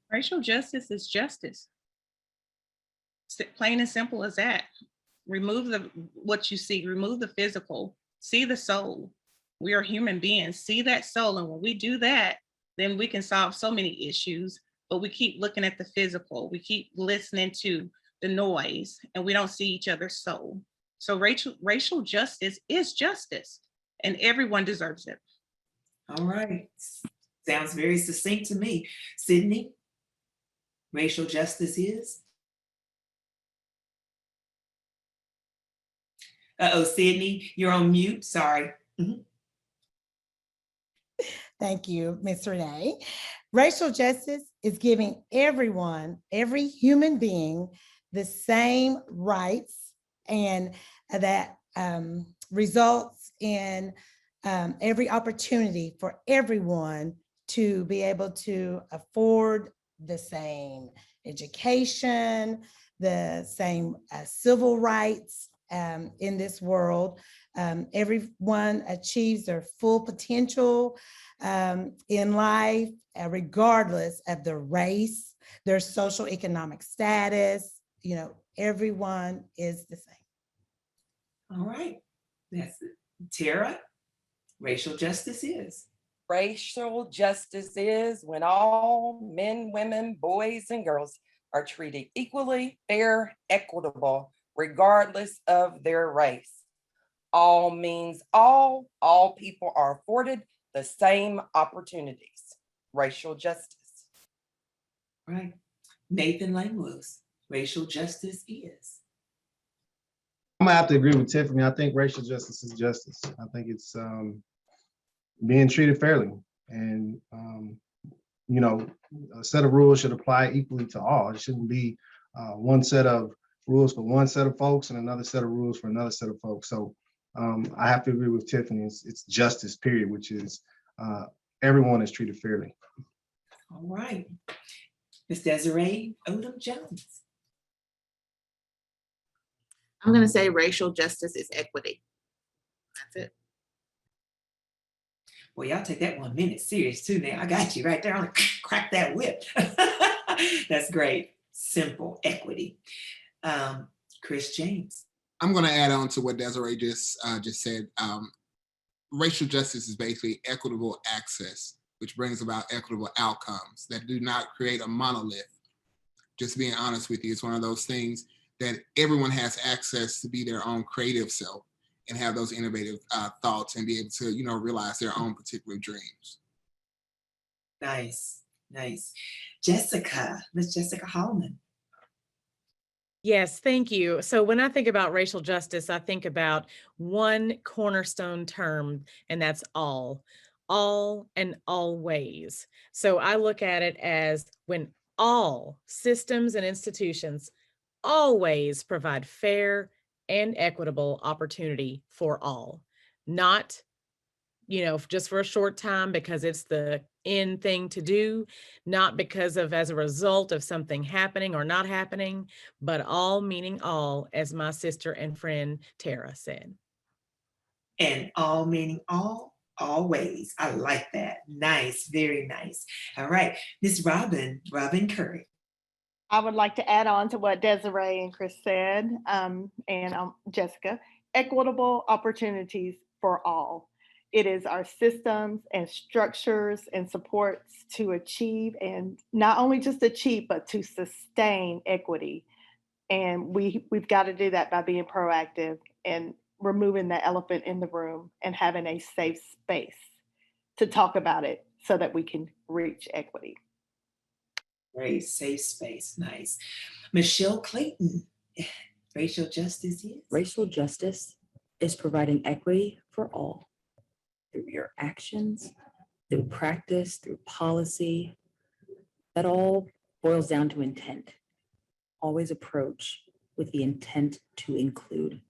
Racial justice is justice. Plain and simple as that. Remove what you see, remove the physical, see the soul. We are human beings, see that soul. And when we do that, then we can solve so many issues, but we keep looking at the physical. We keep listening to the noise, and we don't see each other's soul. So racial justice is justice, and everyone deserves it. All right. Sounds very succinct to me. Sydney? Racial justice is? Sydney, you're on mute. Sorry. Mm-hmm. Thank you, Ms. Renee. Racial justice is giving everyone, every human being, the same rights, and that results in every opportunity for everyone to be able to afford the same education, the same civil rights in this world. Everyone achieves their full potential in life, regardless of their race, their social economic status. Everyone is the same. All right. That's it. Tara, racial justice is? Racial justice is when all men, women, boys, and girls are treated equally, fair, equitable, regardless of their race. All means all people are afforded the same opportunities. Racial justice. Right. Nathan Langlois, racial justice is? I'm gonna have to agree with Tiffany. I think racial justice is justice. I think it's being treated fairly, and a set of rules should apply equally to all. It shouldn't be one set of rules for one set of folks and another set of rules for another set of folks. So I have to agree with Tiffany. It's justice, period, which is everyone is treated fairly. All right. Ms. Desiree Odom Jones. I'm going to say racial justice is equity. That's it. Well, y'all take that 1 minute serious too now. I got you right there. I'm gonna crack that whip. That's great. Simple equity. Chris James. I'm going to add on to what Desiree just said. Racial justice is basically equitable access, which brings about equitable outcomes that do not create a monolith. Just being honest with you, it's one of those things that everyone has access to be their own creative self and have those innovative thoughts and be able to, realize their own particular dreams. Nice, nice. Jessica, Miss Jessica Holloman. Yes, thank you. So when I think about racial justice, I think about one cornerstone term, and that's all and always. So I look at it as when all systems and institutions always provide fair and equitable opportunity for all, not just for a short time because it's the in thing to do, not because of as a result of something happening or not happening, but all meaning all, as my sister and friend Tara said. And all meaning all, always. I like that. Nice, very nice. All right, Miss Robin Curry. I would like to add on to what Desiree and Chris said, and Jessica, equitable opportunities for all. It is our systems and structures and supports to achieve, and not only just achieve, but to sustain equity. And we've got to do that by being proactive and removing the elephant in the room and having a safe space to talk about it so that we can reach equity. Great, safe space, nice. Michelle Clayton, racial justice is? Racial justice is providing equity for all through your actions, through practice, through policy. That all boils down to intent. Always approach with the intent to include.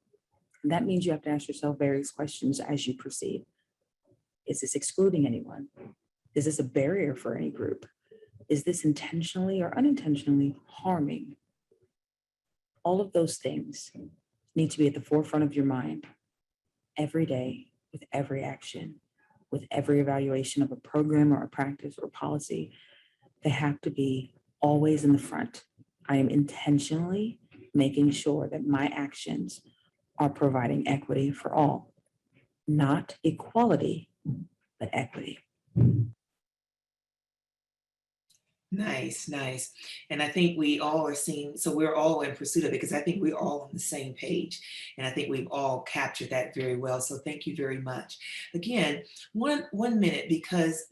And that means you have to ask yourself various questions as you proceed. Is this excluding anyone? Is this a barrier for any group? Is this intentionally or unintentionally harming? All of those things need to be at the forefront of your mind every day, with every action, with every evaluation of a program or a practice or policy. They have to be always in the front. I am intentionally making sure that my actions are providing equity for all, not equality, but equity. Nice, nice. And I think we all are seeing, so we're all in pursuit of it because I think we're all on the same page. And I think we've all captured that very well. So thank you very much. Again, one minute, because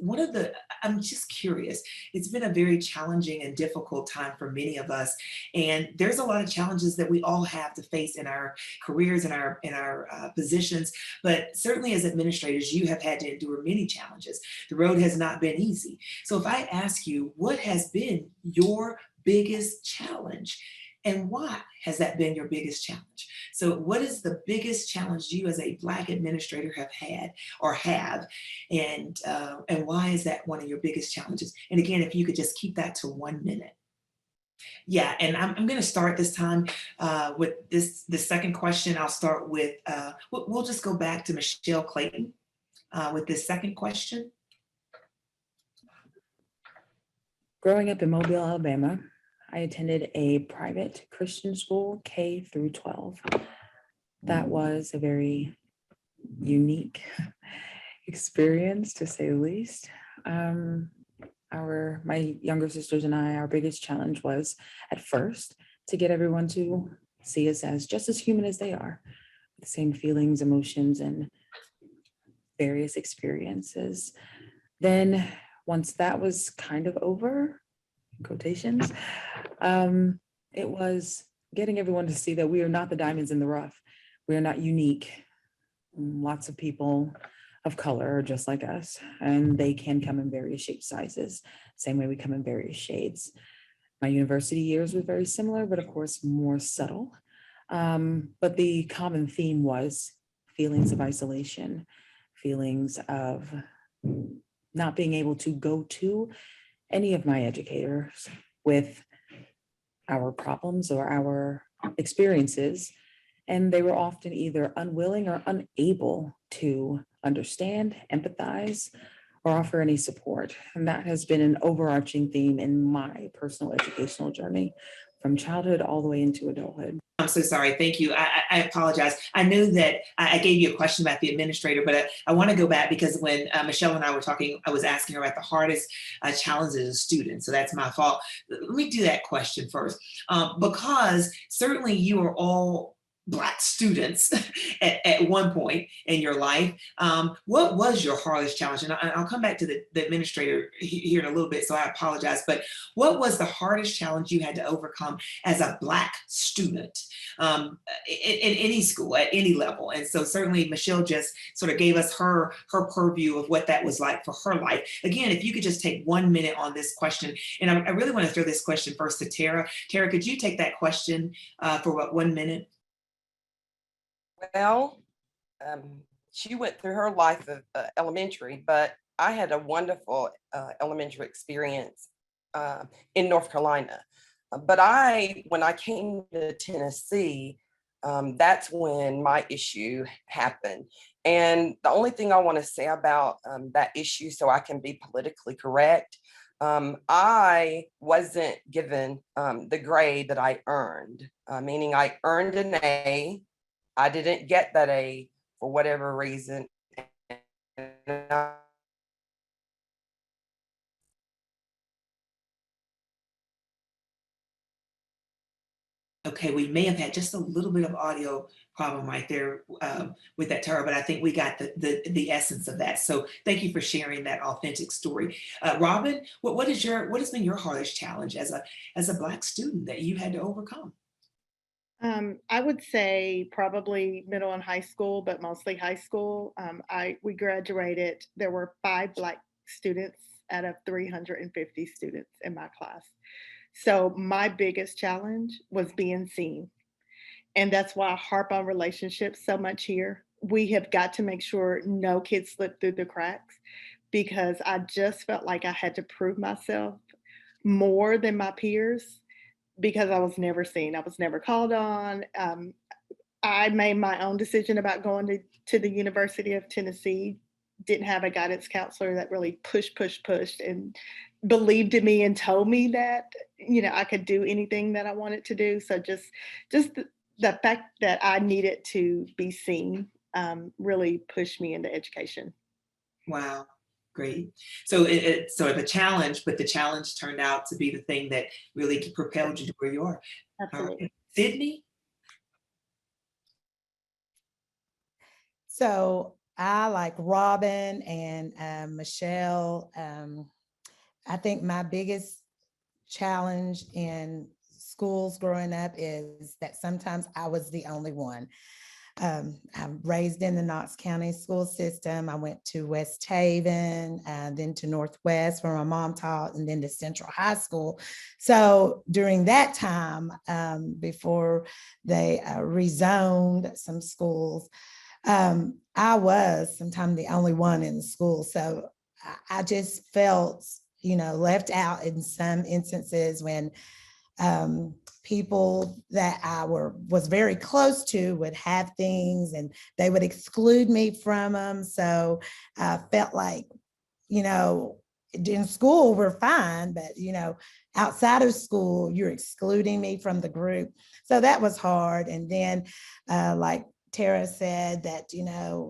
I'm just curious. It's been a very challenging and difficult time for many of us. And there's a lot of challenges that we all have to face in our careers, in our positions. But certainly as administrators, you have had to endure many challenges. The road has not been easy. So if I ask you, what has been your biggest challenge and why has that been your biggest challenge? So what is the biggest challenge you as a Black administrator have had or have, and why is that one of your biggest challenges? And again, if you could just keep that to 1 minute. Yeah, and I'm going to start this time with the second question. I'll start with, we'll just go back to Michelle Clayton with this second question. Growing up in Mobile, Alabama, I attended a private Christian school, K through 12. That was a very unique experience, to say the least. My younger sisters and I, our biggest challenge was at first to get everyone to see us as just as human as they are, the same feelings, emotions, and various experiences. Then once that was kind of over, quotations, it was getting everyone to see that we are not the diamonds in the rough. We are not unique. Lots of people of color are just like us, and they can come in various shapes, sizes, same way we come in various shades. My university years were very similar, but of course more subtle. But the common theme was feelings of isolation, feelings of not being able to go to any of my educators with our problems or our experiences. And they were often either unwilling or unable to understand, empathize, or offer any support. And that has been an overarching theme in my personal educational journey from childhood all the way into adulthood. I'm so sorry. Thank you. I apologize. I knew that I gave you a question about the administrator, but I want to go back because when Michelle and I were talking, I was asking her about the hardest challenges as a student. So that's my fault. Let me do that question first, because certainly you are all Black students at one point in your life. What was your hardest challenge? And I'll come back to the administrator here in a little bit, so I apologize. But what was the hardest challenge you had to overcome as a Black student in any school, at any level? And so certainly Michelle just sort of gave us her purview of what that was like for her life. Again, if you could just take 1 minute on this question, and I really want to throw this question first to Tara. Tara, could you take that question for what, 1 minute? Well, she went through her life of elementary, but I had a wonderful elementary experience in North Carolina. But when I came to Tennessee, that's when my issue happened. And the only thing I want to say about that issue, so I can be politically correct, I wasn't given the grade that I earned, meaning I earned an A. I didn't get that A for whatever reason. Okay, we may have had just a little bit of audio problem right there with that, Tara, but I think we got the essence of that. So thank you for sharing that authentic story. Robin, what has been your hardest challenge as a Black student that you had to overcome? I would say probably middle and high school, but mostly high school. We graduated, there were 5 Black students out of 350 students in my class. So my biggest challenge was being seen. And that's why I harp on relationships so much here. We have got to make sure no kids slip through the cracks, because I just felt like I had to prove myself more than my peers, because I was never seen. I was never called on. I made my own decision about going to the University of Tennessee. Didn't have a guidance counselor that really pushed and believed in me and told me that, I could do anything that I wanted to do. So just the fact that I needed to be seen really pushed me into education. Wow, great. So it's sort of a challenge, but the challenge turned out to be the thing that really propelled you to where you are. Absolutely. Sydney? So I, like Robin and Michelle, I think my biggest challenge in schools growing up is that sometimes I was the only one. I'm raised in the Knox County school system. I went to West Haven, then to Northwest where my mom taught, and then to Central High School. So during that time, before they rezoned some schools, I was sometimes the only one in the school. So I just felt, left out in some instances when people that I was very close to would have things and they would exclude me from them. So I felt like, in school we're fine, but outside of school, you're excluding me from the group. So that was hard. And then like Tara said that,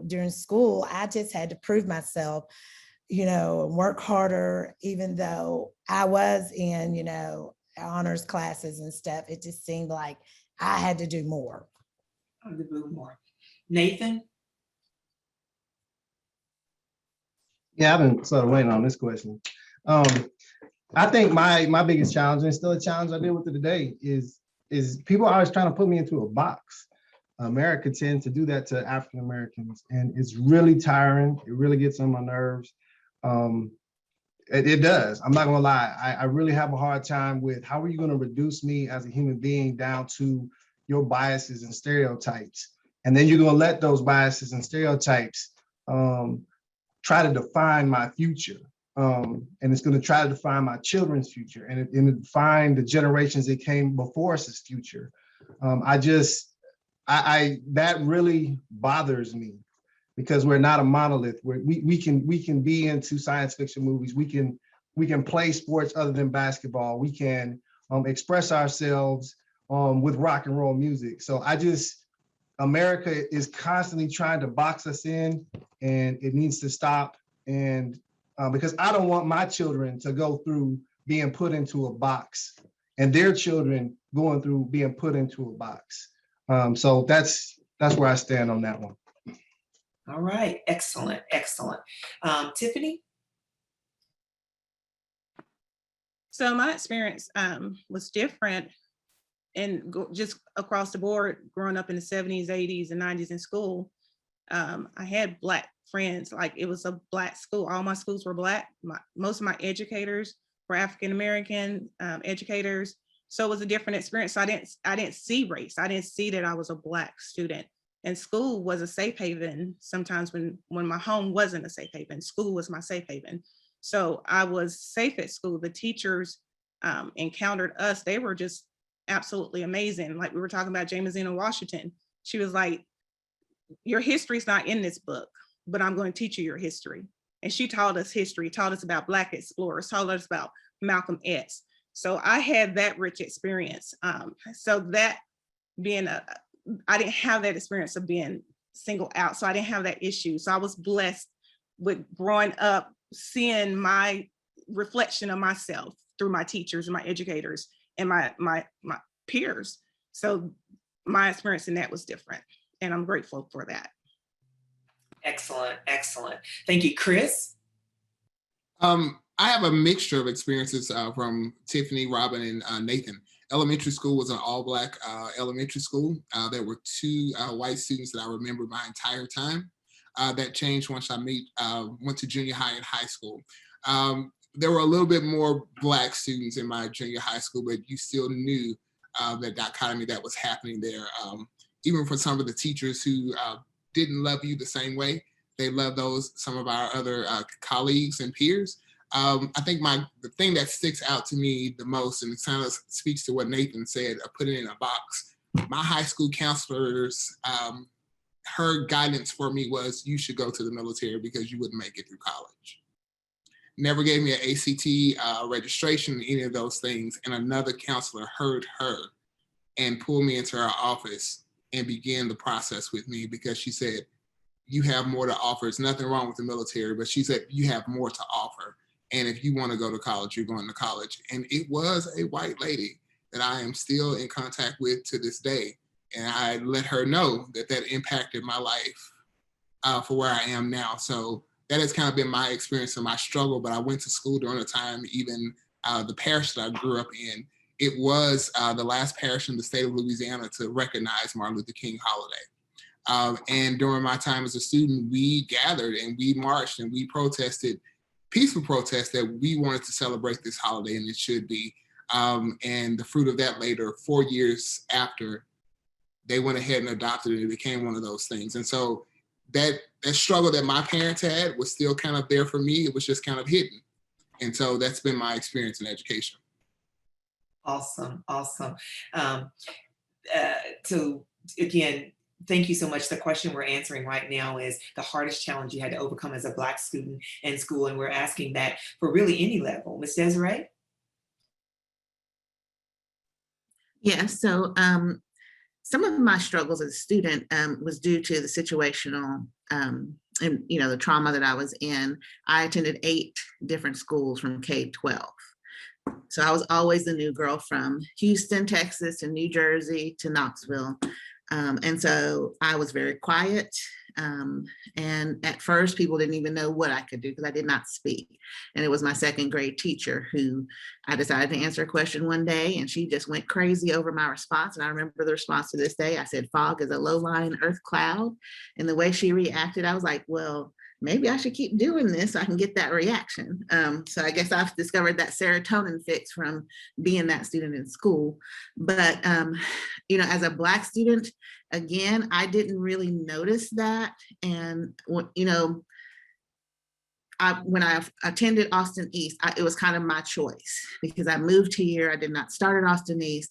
during school, I just had to prove myself, work harder, even though I was in, honors classes and stuff. It just seemed like I had to do more. Nathan? Yeah, I've been sort of waiting on this question. I think my biggest challenge, and still a challenge I deal with it today, is people are always trying to put me into a box. America tends to do that to African Americans, and it's really tiring. It really gets on my nerves. It does. I'm not gonna lie. I really have a hard time with how are you gonna reduce me as a human being down to your biases and stereotypes, and then you're gonna let those biases and stereotypes try to define my future, and it's gonna try to define my children's future, and it define the generations that came before us's future. That really bothers me, because we're not a monolith. We can be into science fiction movies. We can play sports other than basketball. We can express ourselves with rock and roll music. So America is constantly trying to box us in, and it needs to stop. And because I don't want my children to go through being put into a box and their children going through being put into a box. So that's where I stand on that one. All right, excellent, excellent. Tiffany? So my experience was different and just across the board, growing up in the 70s, 80s, and 90s in school. I had Black friends, like it was a Black school. All my schools were Black. Most of my educators were African-American educators. So it was a different experience. So I didn't see race. I didn't see that I was a Black student. And school was a safe haven. Sometimes when my home wasn't a safe haven, school was my safe haven. So I was safe at school. The teachers encountered us. They were just absolutely amazing. Like we were talking about Jamesina Washington. She was like, your history's not in this book, but I'm going to teach you your history. And she taught us history, taught us about Black explorers, taught us about Malcolm X. So I had that rich experience. So that being I didn't have that experience of being singled out. So I didn't have that issue. So I was blessed with growing up, seeing my reflection of myself through my teachers and my educators and my peers. So my experience in that was different, and I'm grateful for that. Excellent, excellent. Thank you, Chris. I have a mixture of experiences from Tiffany, Robin, and Nathan. Elementary school was an all-Black elementary school. There were 2 white students that I remember my entire time. That changed once I went to junior high and high school. There were a little bit more Black students in my junior high school, but you still knew the dichotomy that was happening there. Even for some of the teachers who didn't love you the same way, they loved some of our other colleagues and peers. I think the thing that sticks out to me the most, and it kind of speaks to what Nathan said, put it in a box. My high school counselors, her guidance for me was, you should go to the military because you wouldn't make it through college. Never gave me an ACT registration, any of those things. And another counselor heard her and pulled me into her office and began the process with me, because she said, you have more to offer. There's nothing wrong with the military, but she said, you have more to offer. And if you want to go to college, you're going to college. And it was a white lady that I am still in contact with to this day. And I let her know that impacted my life for where I am now. So that has kind of been my experience and my struggle. But I went to school during a time, even the parish that I grew up in, it was the last parish in the state of Louisiana to recognize Martin Luther King holiday. And during my time as a student, we gathered and we marched and we protested, peaceful protests, that we wanted to celebrate this holiday, and it should be. And the fruit of that later, 4 years after, they went ahead and adopted it. It became one of those things. And so that struggle that my parents had was still kind of there for me. It was just kind of hidden. And so that's been my experience in education. Awesome, awesome. So again, thank you so much. The question we're answering right now is the hardest challenge you had to overcome as a Black student in school. And we're asking that for really any level. Ms. Desiree? Yeah, so some of my struggles as a student was due to the situational and the trauma that I was in. I attended 8 different schools from K-12. So I was always the new girl from Houston, Texas, to New Jersey, to Knoxville. And so I was very quiet. And at first, people didn't even know what I could do because I did not speak. And it was my 2nd grade teacher who I decided to answer a question one day, and she just went crazy over my response. And I remember the response to this day. I said, fog is a low-lying earth cloud. And the way she reacted, I was like, well, maybe I should keep doing this so I can get that reaction. So I guess I've discovered that serotonin fix from being that student in school. But, as a Black student, again, I didn't really notice that. And, when I attended Austin East, it was kind of my choice because I moved here. I did not start at Austin East.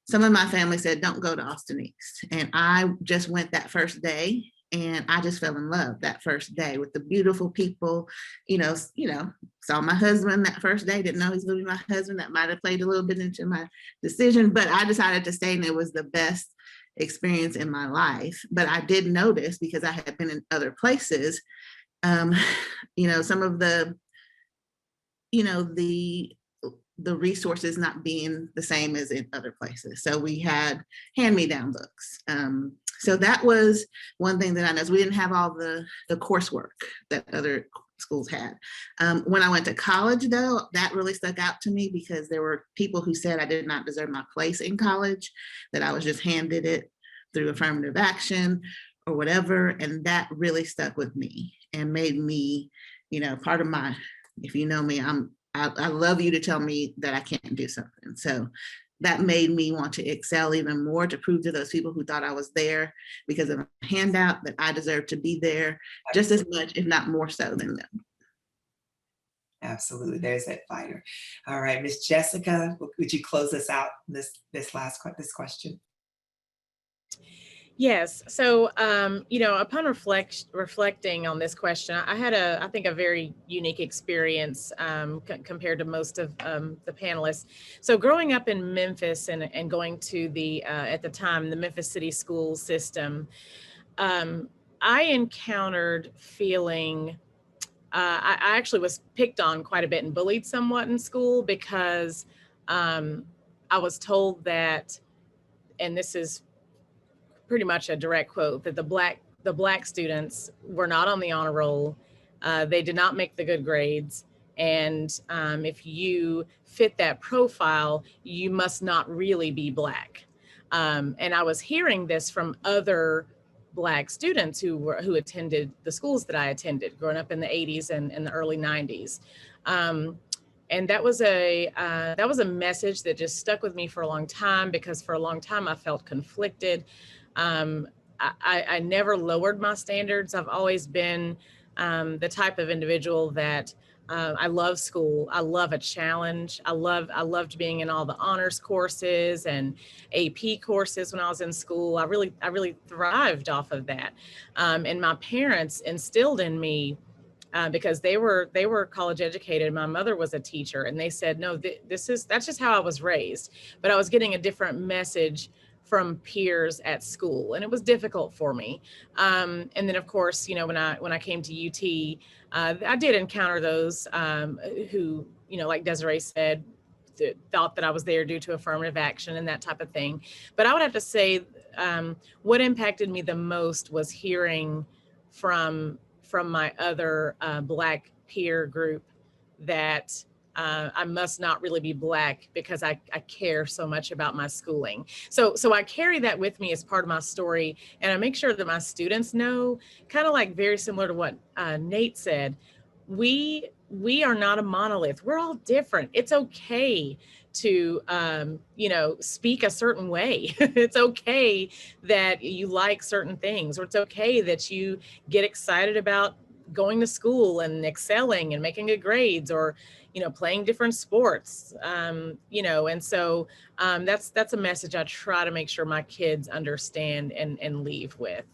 Some of my family said, don't go to Austin East. And I just went that first day. And I just fell in love that first day with the beautiful people, saw my husband that first day, didn't know he's going to be my husband. That might have played a little bit into my decision, but I decided to stay, and it was the best experience in my life. But I did notice, because I had been in other places, some of the resources not being the same as in other places. So we had hand-me-down books. So that was one thing that I noticed. We didn't have all the coursework that other schools had. When I went to college, though, that really stuck out to me, because there were people who said I did not deserve my place in college, that I was just handed it through affirmative action or whatever. And that really stuck with me and made me, part of my, if you know me, I love you to tell me that I can't do something. So that made me want to excel even more, to prove to those people who thought I was there because of a handout that I deserve to be there just as much, if not more so than them. Absolutely. There's that fighter. All right, Miss Jessica, would you close us out this question? Yes. So, upon reflecting on this question, I had I think a very unique experience compared to most of the panelists. So growing up in Memphis and going to at the time, the Memphis City school system, I encountered feeling, I actually was picked on quite a bit and bullied somewhat in school, because I was told that, and this is pretty much a direct quote, that the black students were not on the honor roll. They did not make the good grades. And if you fit that profile, you must not really be Black. And I was hearing this from other Black students who attended the schools that I attended growing up in the 80s and the early 90s. And that was a message that just stuck with me for a long time, because for a long time I felt conflicted. I never lowered my standards. I've always been the type of individual that I love school. I love a challenge. I loved being in all the honors courses and AP courses when I was in school. I really thrived off of that. And my parents instilled in me, because they were college educated. My mother was a teacher, and they said, no, that's just how I was raised. But I was getting a different message from peers at school, and it was difficult for me. And then, of course, when I came to UT, I did encounter those who, like Desiree said, thought that I was there due to affirmative action and that type of thing. But I would have to say, what impacted me the most was hearing from my other Black peer group that I must not really be Black because I care so much about my schooling. So I carry that with me as part of my story, and I make sure that my students know, kind of like very similar to what Nate said, we are not a monolith. We're all different. It's okay to speak a certain way. It's okay that you like certain things, or it's okay that you get excited about going to school and excelling and making good grades, or playing different sports, and so that's a message I try to make sure my kids understand and leave with.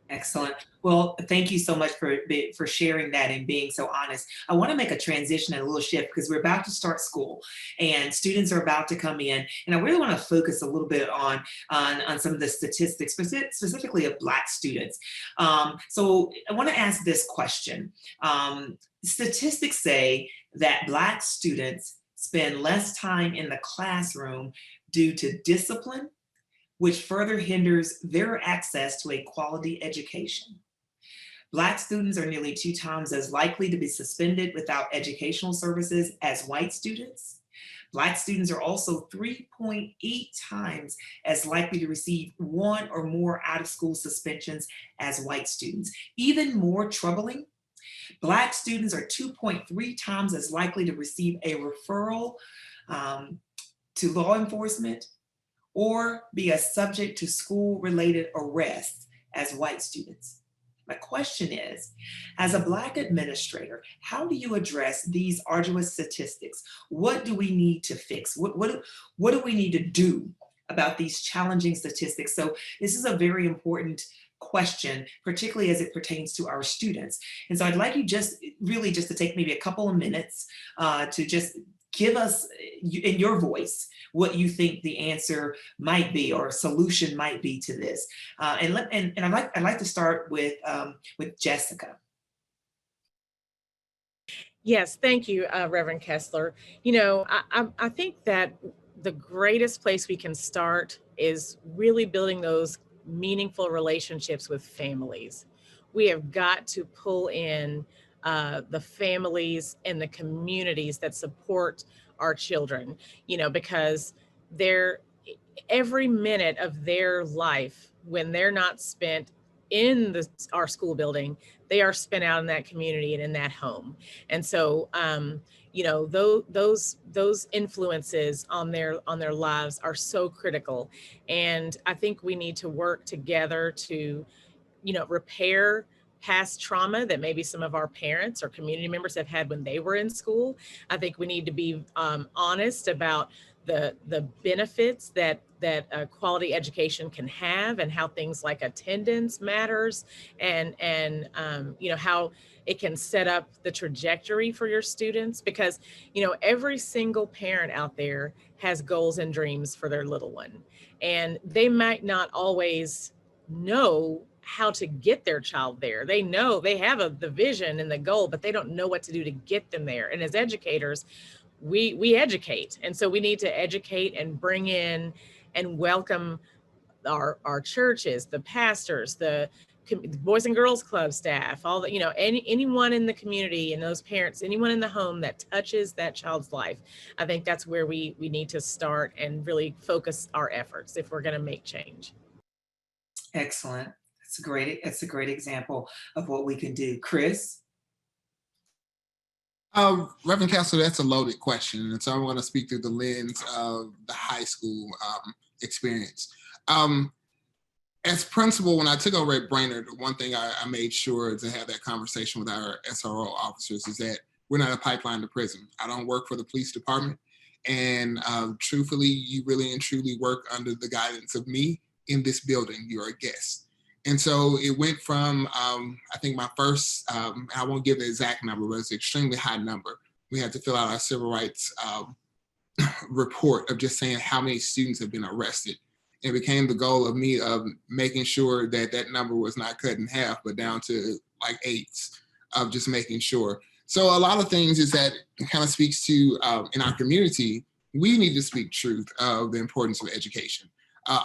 Excellent. Well, thank you so much for sharing that and being so honest. I want to make a transition and a little shift, because we're about to start school and students are about to come in. And I really want to focus a little bit on some of the statistics, specifically of Black students. So I want to ask this question. Statistics say that Black students spend less time in the classroom due to discipline, which further hinders their access to a quality education. Black students are nearly 2 times as likely to be suspended without educational services as white students. Black students are also 3.8 times as likely to receive 1 or more out-of-school suspensions as white students. Even more troubling, Black students are 2.3 times as likely to receive a referral to law enforcement or be a subject to school-related arrests as white students. My question is, as a Black administrator, how do you address these arduous statistics? What do we need to fix? What do we need to do about these challenging statistics? So this is a very important question, particularly as it pertains to our students. And so I'd like you just really just to take maybe a couple of minutes to just give us in your voice what you think the answer might be or solution might be to this. And I'd like to start with Jessica. Yes, thank you, Reverend Kessler. You know, I think that the greatest place we can start is really building those meaningful relationships with families. We have got to pull in the families and the communities that support our children, you know, because they're every minute of their life when they're not spent in our school building, they are spent out in that community and in that home. And so, you know, those influences on their lives are so critical. And I think we need to work together to, you know, repair past trauma that maybe some of our parents or community members have had when they were in school. I think we need to be honest about the benefits that quality education can have, and how things like attendance matters, and you know, how it can set up the trajectory for your students, because you know, every single parent out there has goals and dreams for their little one, and they might not always know how to get their child there. They know they have the vision and the goal, but they don't know what to do to get them there. And as educators, we educate. And so we need to educate and bring in and welcome our churches, the pastors, the Boys and Girls Club staff, all the, you know, anyone in the community and those parents, anyone in the home that touches that child's life. I think that's where we need to start and really focus our efforts if we're going to make change. Excellent. It's a great example of what we can do. Chris? Reverend Kessler, that's a loaded question. And so I'm going to speak through the lens of the high school experience. As principal, when I took over at Brainerd, one thing I made sure to have that conversation with our SRO officers is that we're not a pipeline to prison. I don't work for the police department. And truthfully, you really and truly work under the guidance of me in this building. You're a guest. And so it went from, I think my first, I won't give the exact number, but it's an extremely high number. We had to fill out our civil rights report of just saying how many students have been arrested. It became the goal of me of making sure that that number was not cut in half, but down to like eighths of just making sure. So a lot of things is that it kind of speaks to, in our community, we need to speak truth of the importance of education.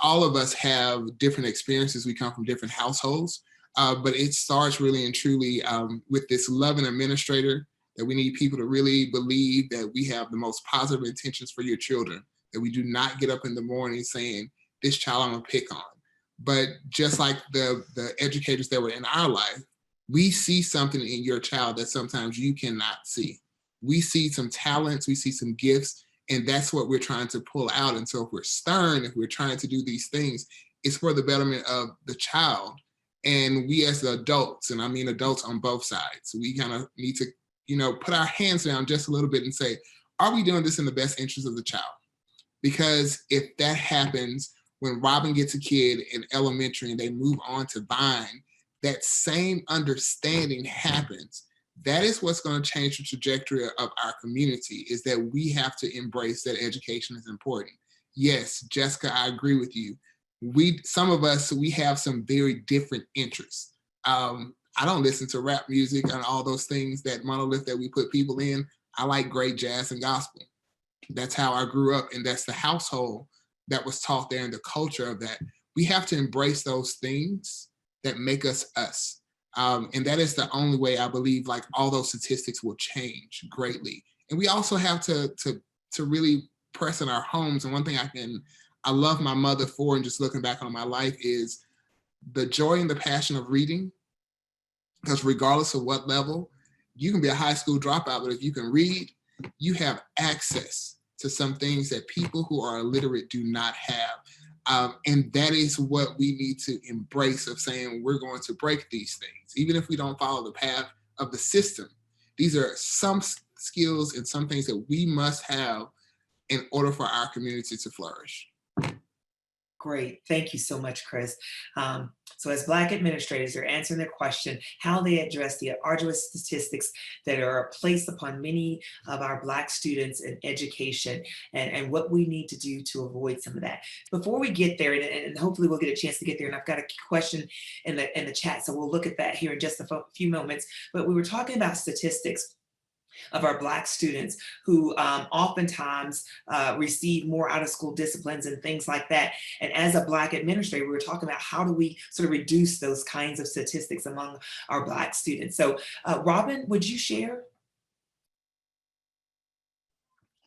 All of us have different experiences. We come from different households, but it starts really and truly with this loving administrator, that we need people to really believe that we have the most positive intentions for your children, that we do not get up in the morning saying, this child I'm gonna pick on. But just like the educators that were in our life, we see something in your child that sometimes you cannot see. We see some talents, we see some gifts, and that's what we're trying to pull out. And so if we're stern, if we're trying to do these things, it's for the betterment of the child. And we as the adults, and I mean adults on both sides, we kind of need to, you know, put our hands down just a little bit and say, are we doing this in the best interest of the child? Because if that happens, when Robin gets a kid in elementary and they move on to Vine, that same understanding happens. That is what's going to change the trajectory of our community, is that we have to embrace that education is important. Yes, Jessica, I agree with you. Some of us, we have some very different interests. I don't listen to rap music and all those things, that monolith that we put people in. I like great jazz and gospel. That's how I grew up, and that's the household that was taught there and the culture of that. We have to embrace those things that make us us. And that is the only way I believe like all those statistics will change greatly. And we also have to really press in our homes. And one thing I love my mother for, and just looking back on my life, is the joy and the passion of reading. Because regardless of what level, you can be a high school dropout, but if you can read, you have access to some things that people who are illiterate do not have. And that is what we need to embrace, of saying we're going to break these things. Even if we don't follow the path of the system, these are some skills and some things that we must have in order for our community to flourish. Great. Thank you so much, Chris. So as Black administrators are answering their question, how they address the arduous statistics that are placed upon many of our Black students in education, and what we need to do to avoid some of that. Before we get there, and hopefully we'll get a chance to get there, and I've got a question in the chat, so we'll look at that here in just a few moments. But we were talking about statistics of our Black students who oftentimes receive more out of school disciplines and things like that. And as a Black administrator, we were talking about how do we sort of reduce those kinds of statistics among our Black students. So Robin, would you share?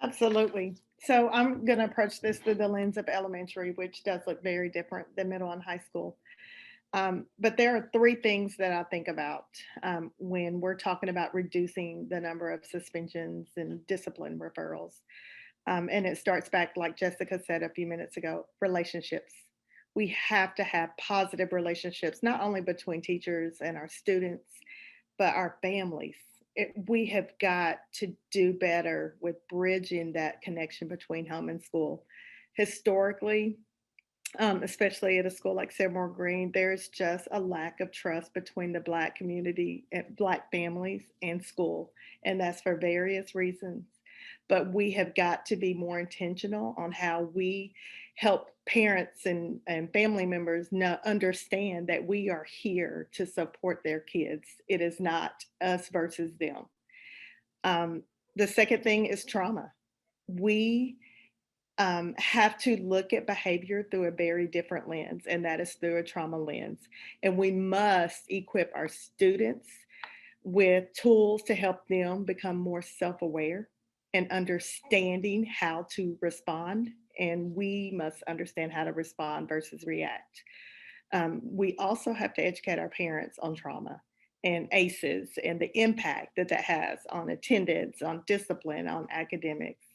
Absolutely. So I'm going to approach this through the lens of elementary, which does look very different than middle and high school. But there are three things that I think about when we're talking about reducing the number of suspensions and discipline referrals. And it starts back, like Jessica said a few minutes ago, relationships. We have to have positive relationships, not only between teachers and our students, but our families. We have got to do better with bridging that connection between home and school. Historically, especially at a school like Sycamore Green, there's just a lack of trust between the Black community and Black families and school. And that's for various reasons. But we have got to be more intentional on how we help parents and family members understand that we are here to support their kids. It is not us versus them. The second thing is trauma. We have to look at behavior through a very different lens, and that is through a trauma lens. And we must equip our students with tools to help them become more self-aware and understanding how to respond. And we must understand how to respond versus react. We also have to educate our parents on trauma and ACEs and the impact that that has on attendance, on discipline, on academics.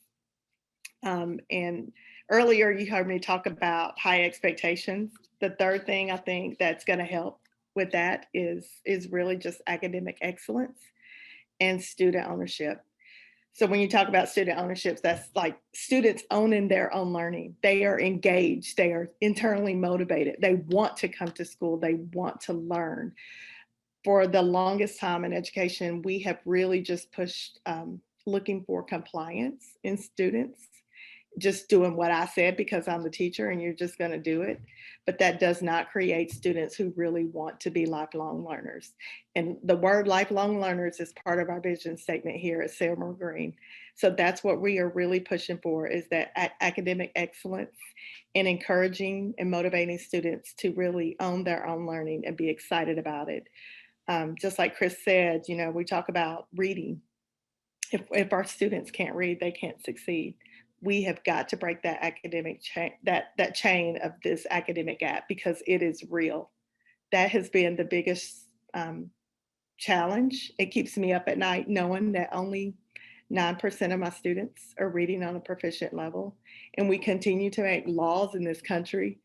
And earlier you heard me talk about high expectations. The third thing I think that's going to help with that is really just academic excellence and student ownership. So when you talk about student ownerships, that's like students owning their own learning. They are engaged, they are internally motivated, they want to come to school, they want to learn. For the longest time in education, we have really just pushed looking for compliance in students, just doing what I said because I'm the teacher and you're just going to do it. But that does not create students who really want to be lifelong learners. And the word lifelong learners is part of our vision statement here at Sycamore Green. So that's what we are really pushing for, is that academic excellence and encouraging and motivating students to really own their own learning and be excited about it. Just like Chris said, you know, we talk about reading. If our students can't read, they can't succeed. We have got to break that academic chain, that chain of this academic gap, because it is real. That has been the biggest challenge. It keeps me up at night knowing that only 9% of my students are reading on a proficient level. And we continue to make laws in this country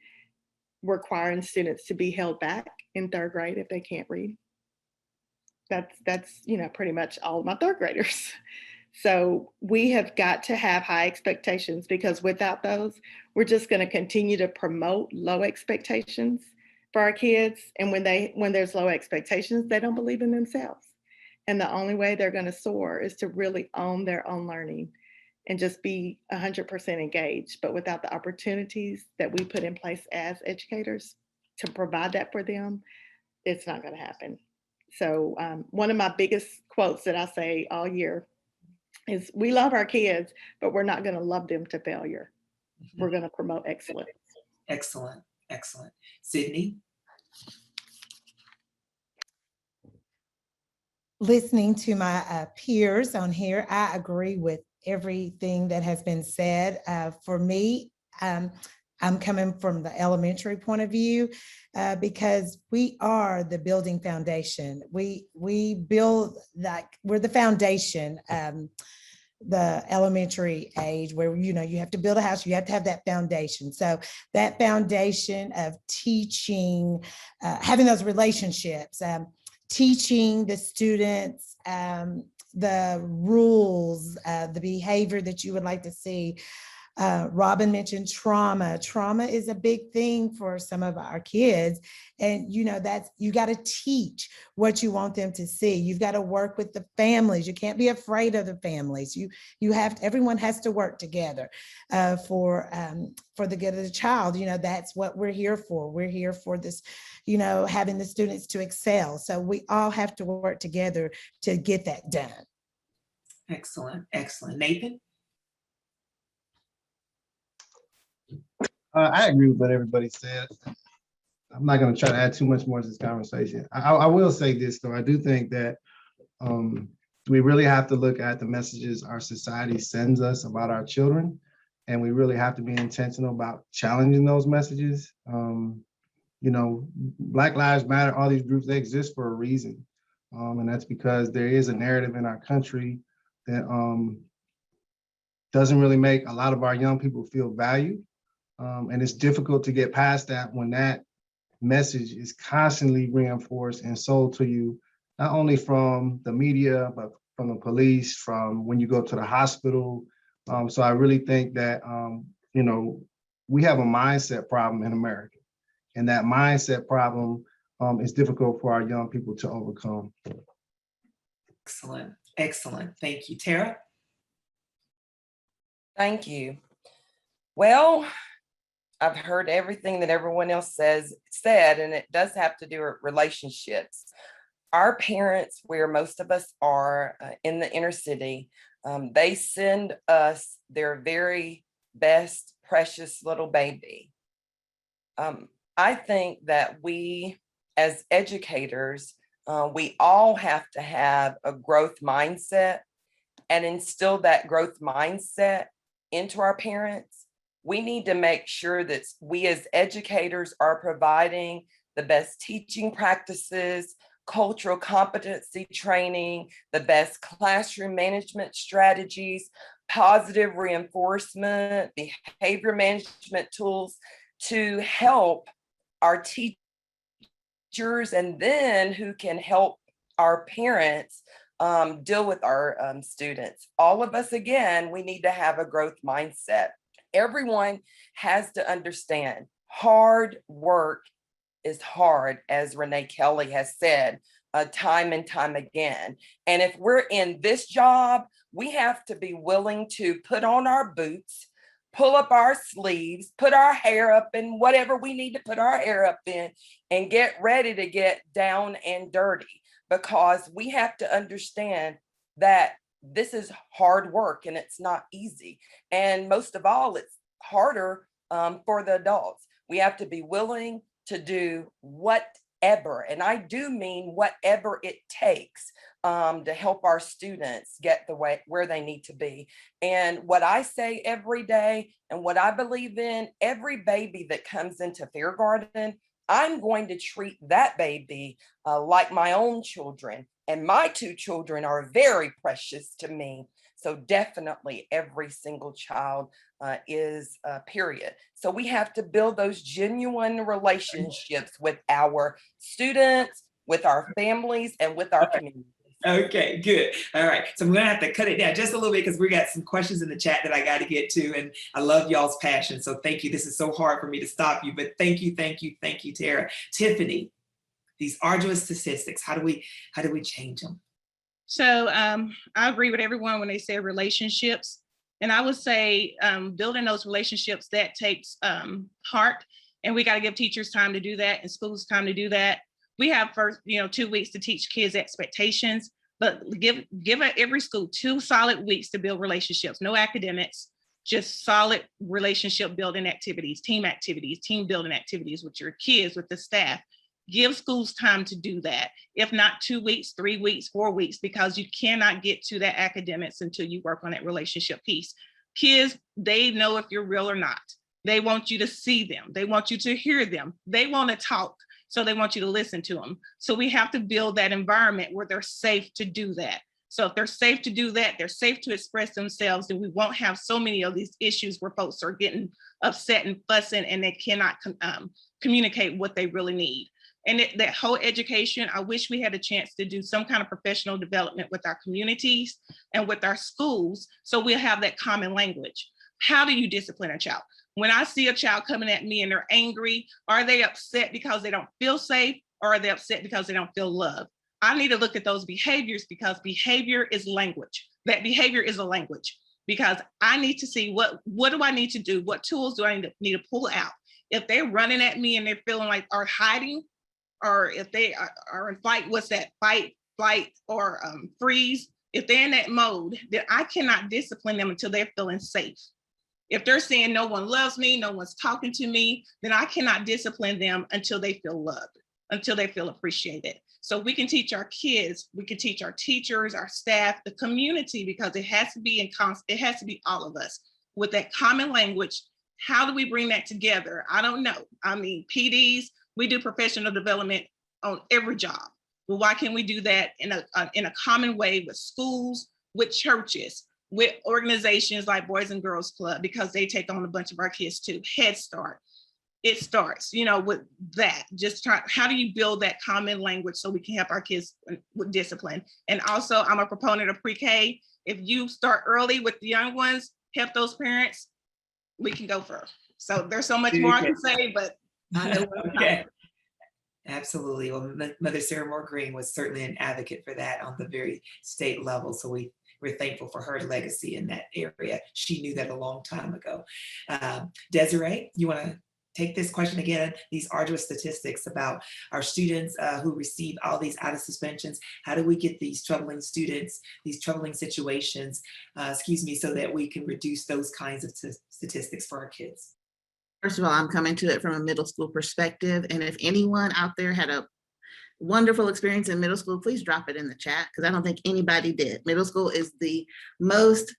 requiring students to be held back in third grade if they can't read. That's you know, pretty much all of my third graders. So we have got to have high expectations, because without those, we're just going to continue to promote low expectations for our kids. And when there's low expectations, they don't believe in themselves. And the only way they're going to soar is to really own their own learning and just be 100% engaged. But without the opportunities that we put in place as educators to provide that for them, it's not going to happen. So one of my biggest quotes that I say all year is, we love our kids, but we're not going to love them to failure. We're going to promote excellence. Excellent, excellent. Sydney? Listening to my peers on here, I agree with everything that has been said. For me, I'm coming from the elementary point of view, because we are the building foundation. We build, like, we're the foundation. The elementary age, where, you know, you have to build a house, you have to have that foundation. So that foundation of teaching, having those relationships, teaching the students the rules, the behavior that you would like to see. Robin mentioned trauma. Trauma is a big thing for some of our kids. And that's, you got to teach what you want them to see. You've got to work with the families. You can't be afraid of the families. Everyone has to work together for the good of the child. That's what we're here for. We're here for this, having the students to excel. So we all have to work together to get that done. Excellent, excellent. Nathan? I agree with what everybody said. I'm not going to try to add too much more to this conversation. I will say this, though. I do think that we really have to look at the messages our society sends us about our children, and we really have to be intentional about challenging those messages. Black Lives Matter, all these groups, they exist for a reason. And that's because there is a narrative in our country that doesn't really make a lot of our young people feel valued. And it's difficult to get past that when that message is constantly reinforced and sold to you, not only from the media, but from the police, from when you go to the hospital. So I really think that, we have a mindset problem in America. And that mindset problem is difficult for our young people to overcome. Excellent, excellent. Thank you. Tara? Thank you. Well, I've heard everything that everyone else said, and it does have to do with relationships. Our parents, where most of us are in the inner city, they send us their very best, precious little baby. I think that we, as educators, we all have to have a growth mindset and instill that growth mindset into our parents. We need to make sure that we as educators are providing the best teaching practices, cultural competency training, the best classroom management strategies, positive reinforcement, behavior management tools to help our teachers, and then who can help our parents deal with our students. All of us, again, we need to have a growth mindset. Everyone has to understand hard work is hard, as Renee Kelly has said time and time again. And if we're in this job, we have to be willing to put on our boots, pull up our sleeves, put our hair up in whatever we need to put our hair up in, and get ready to get down and dirty, because we have to understand that this is hard work and it's not easy. And most of all, it's harder for the adults. We have to be willing to do whatever, and I do mean whatever it takes to help our students get the way where they need to be. And what I say every day and what I believe in, every baby that comes into Fair Garden, I'm going to treat that baby like my own children. And my two children are very precious to me. So definitely every single child is period. So we have to build those genuine relationships with our students, with our families, and with our communities. Okay, good. All right. So I'm going to have to cut it down just a little bit because we got some questions in the chat that I got to get to. And I love y'all's passion. So thank you. This is so hard for me to stop you, but thank you, Tara. Tiffany, these arduous statistics, how do we change them? So I agree with everyone when they say relationships. And I would say building those relationships, that takes heart. And we got to give teachers time to do that and schools time to do that. We have first, 2 weeks to teach kids expectations, but give every school 2 solid weeks to build relationships, no academics, just solid relationship building activities, team building activities with your kids, with the staff. Give schools time to do that. If not 2 weeks, 3 weeks, 4 weeks, because you cannot get to that academics until you work on that relationship piece. Kids, they know if you're real or not. They want you to see them. They want you to hear them. They want to talk. So they want you to listen to them. So we have to build that environment where they're safe to do that. So if they're safe to do that, they're safe to express themselves, then we won't have so many of these issues where folks are getting upset and fussing and they cannot communicate what they really need. And that whole education, I wish we had a chance to do some kind of professional development with our communities and with our schools, so we'll have that common language. How do you discipline a child? When I see a child coming at me and they're angry, are they upset because they don't feel safe, or are they upset because they don't feel loved? I need to look at those behaviors, because behavior is language. That behavior is a language, because I need to see what do I need to do? What tools do I need to pull out? If they're running at me and they're feeling like are hiding, or if they are in fight, what's that? Fight, flight, or freeze. If they're in that mode, then I cannot discipline them until they're feeling safe. If they're saying no one loves me, no one's talking to me, then I cannot discipline them until they feel loved, until they feel appreciated. So we can teach our kids, we can teach our teachers, our staff, the community, because it has to be it has to be all of us with that common language. How do we bring that together? I don't know. I mean, PDs, we do professional development on every job. But why can't we do that in a common way with schools, with churches, with organizations like Boys and Girls Club, because they take on a bunch of our kids too. Head Start. It starts, with that. Just how do you build that common language so we can help our kids with discipline? And also, I'm a proponent of pre-K. If you start early with the young ones, help those parents, we can go further. So there's so much more I can say, but I know what I'm Okay. Absolutely. Well, Mother Sarah Moore Green was certainly an advocate for that on the very state level. So we're thankful for her legacy in that area. She knew that a long time ago. Desiree, you want to take this question again? These arduous statistics about our students who receive all these out of suspensions. How do we get these troubling students, these troubling situations, so that we can reduce those kinds of statistics for our kids? First of all, I'm coming to it from a middle school perspective. And if anyone out there had a wonderful experience in middle school, please drop it in the chat, because I don't think anybody did. Middle school is the most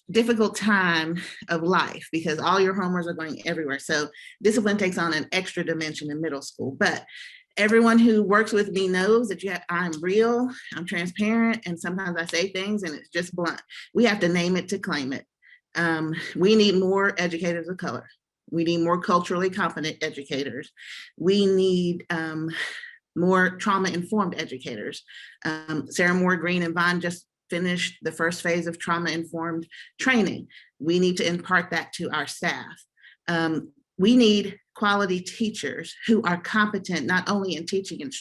difficult time of life because all your homeworks are going everywhere. So discipline takes on an extra dimension in middle school. But everyone who works with me knows that I'm real, I'm transparent, and sometimes I say things and it's just blunt. We have to name it to claim it. We need more educators of color. We need more culturally competent educators. We need more trauma-informed educators. Sarah Moore Green and Vaughn just finished the first phase of trauma-informed training. We need to impart that to our staff. We need quality teachers who are competent not only in teaching in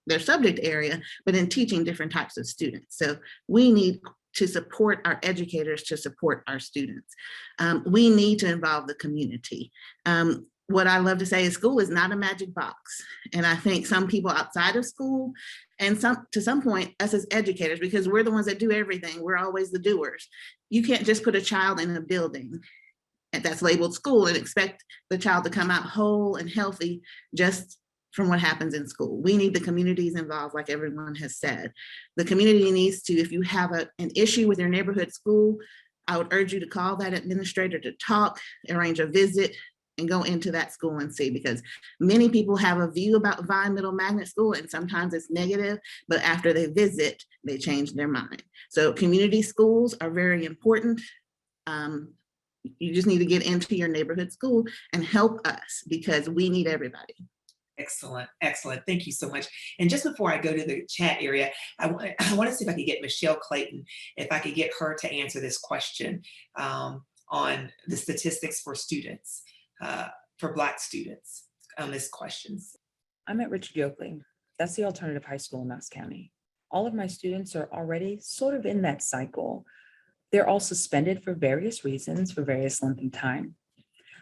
their subject area, but in teaching different types of students. So we need to support our educators to support our students. We need to involve the community. What I love to say is school is not a magic box. And I think some people outside of school and to some point us as educators, because we're the ones that do everything, we're always the doers. You can't just put a child in a building that's labeled school and expect the child to come out whole and healthy just from what happens in school. We need the communities involved, like everyone has said. The community needs to, if you have an issue with your neighborhood school, I would urge you to call that administrator to talk, arrange a visit, and go into that school and see, because many people have a view about Vine Middle Magnet School and sometimes it's negative, but after they visit, they change their mind. So community schools are very important. You just need to get into your neighborhood school and help us, because we need everybody. Excellent, excellent. Thank you so much. And just before I go to the chat area, I want to see if I could get Michelle Clayton, if I could get her to answer this question on the statistics for students, for Black students on this questions. I'm at Richard Yoakley. That's the alternative high school in Knox County. All of my students are already sort of in that cycle. They're all suspended for various reasons, for various length of time.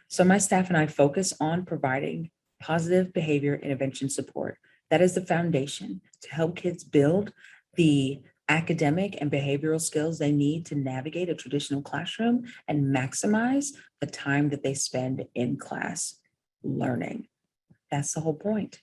So my staff and I focus on providing positive behavior intervention support. That is the foundation to help kids build the academic and behavioral skills they need to navigate a traditional classroom and maximize the time that they spend in class learning. That's the whole point.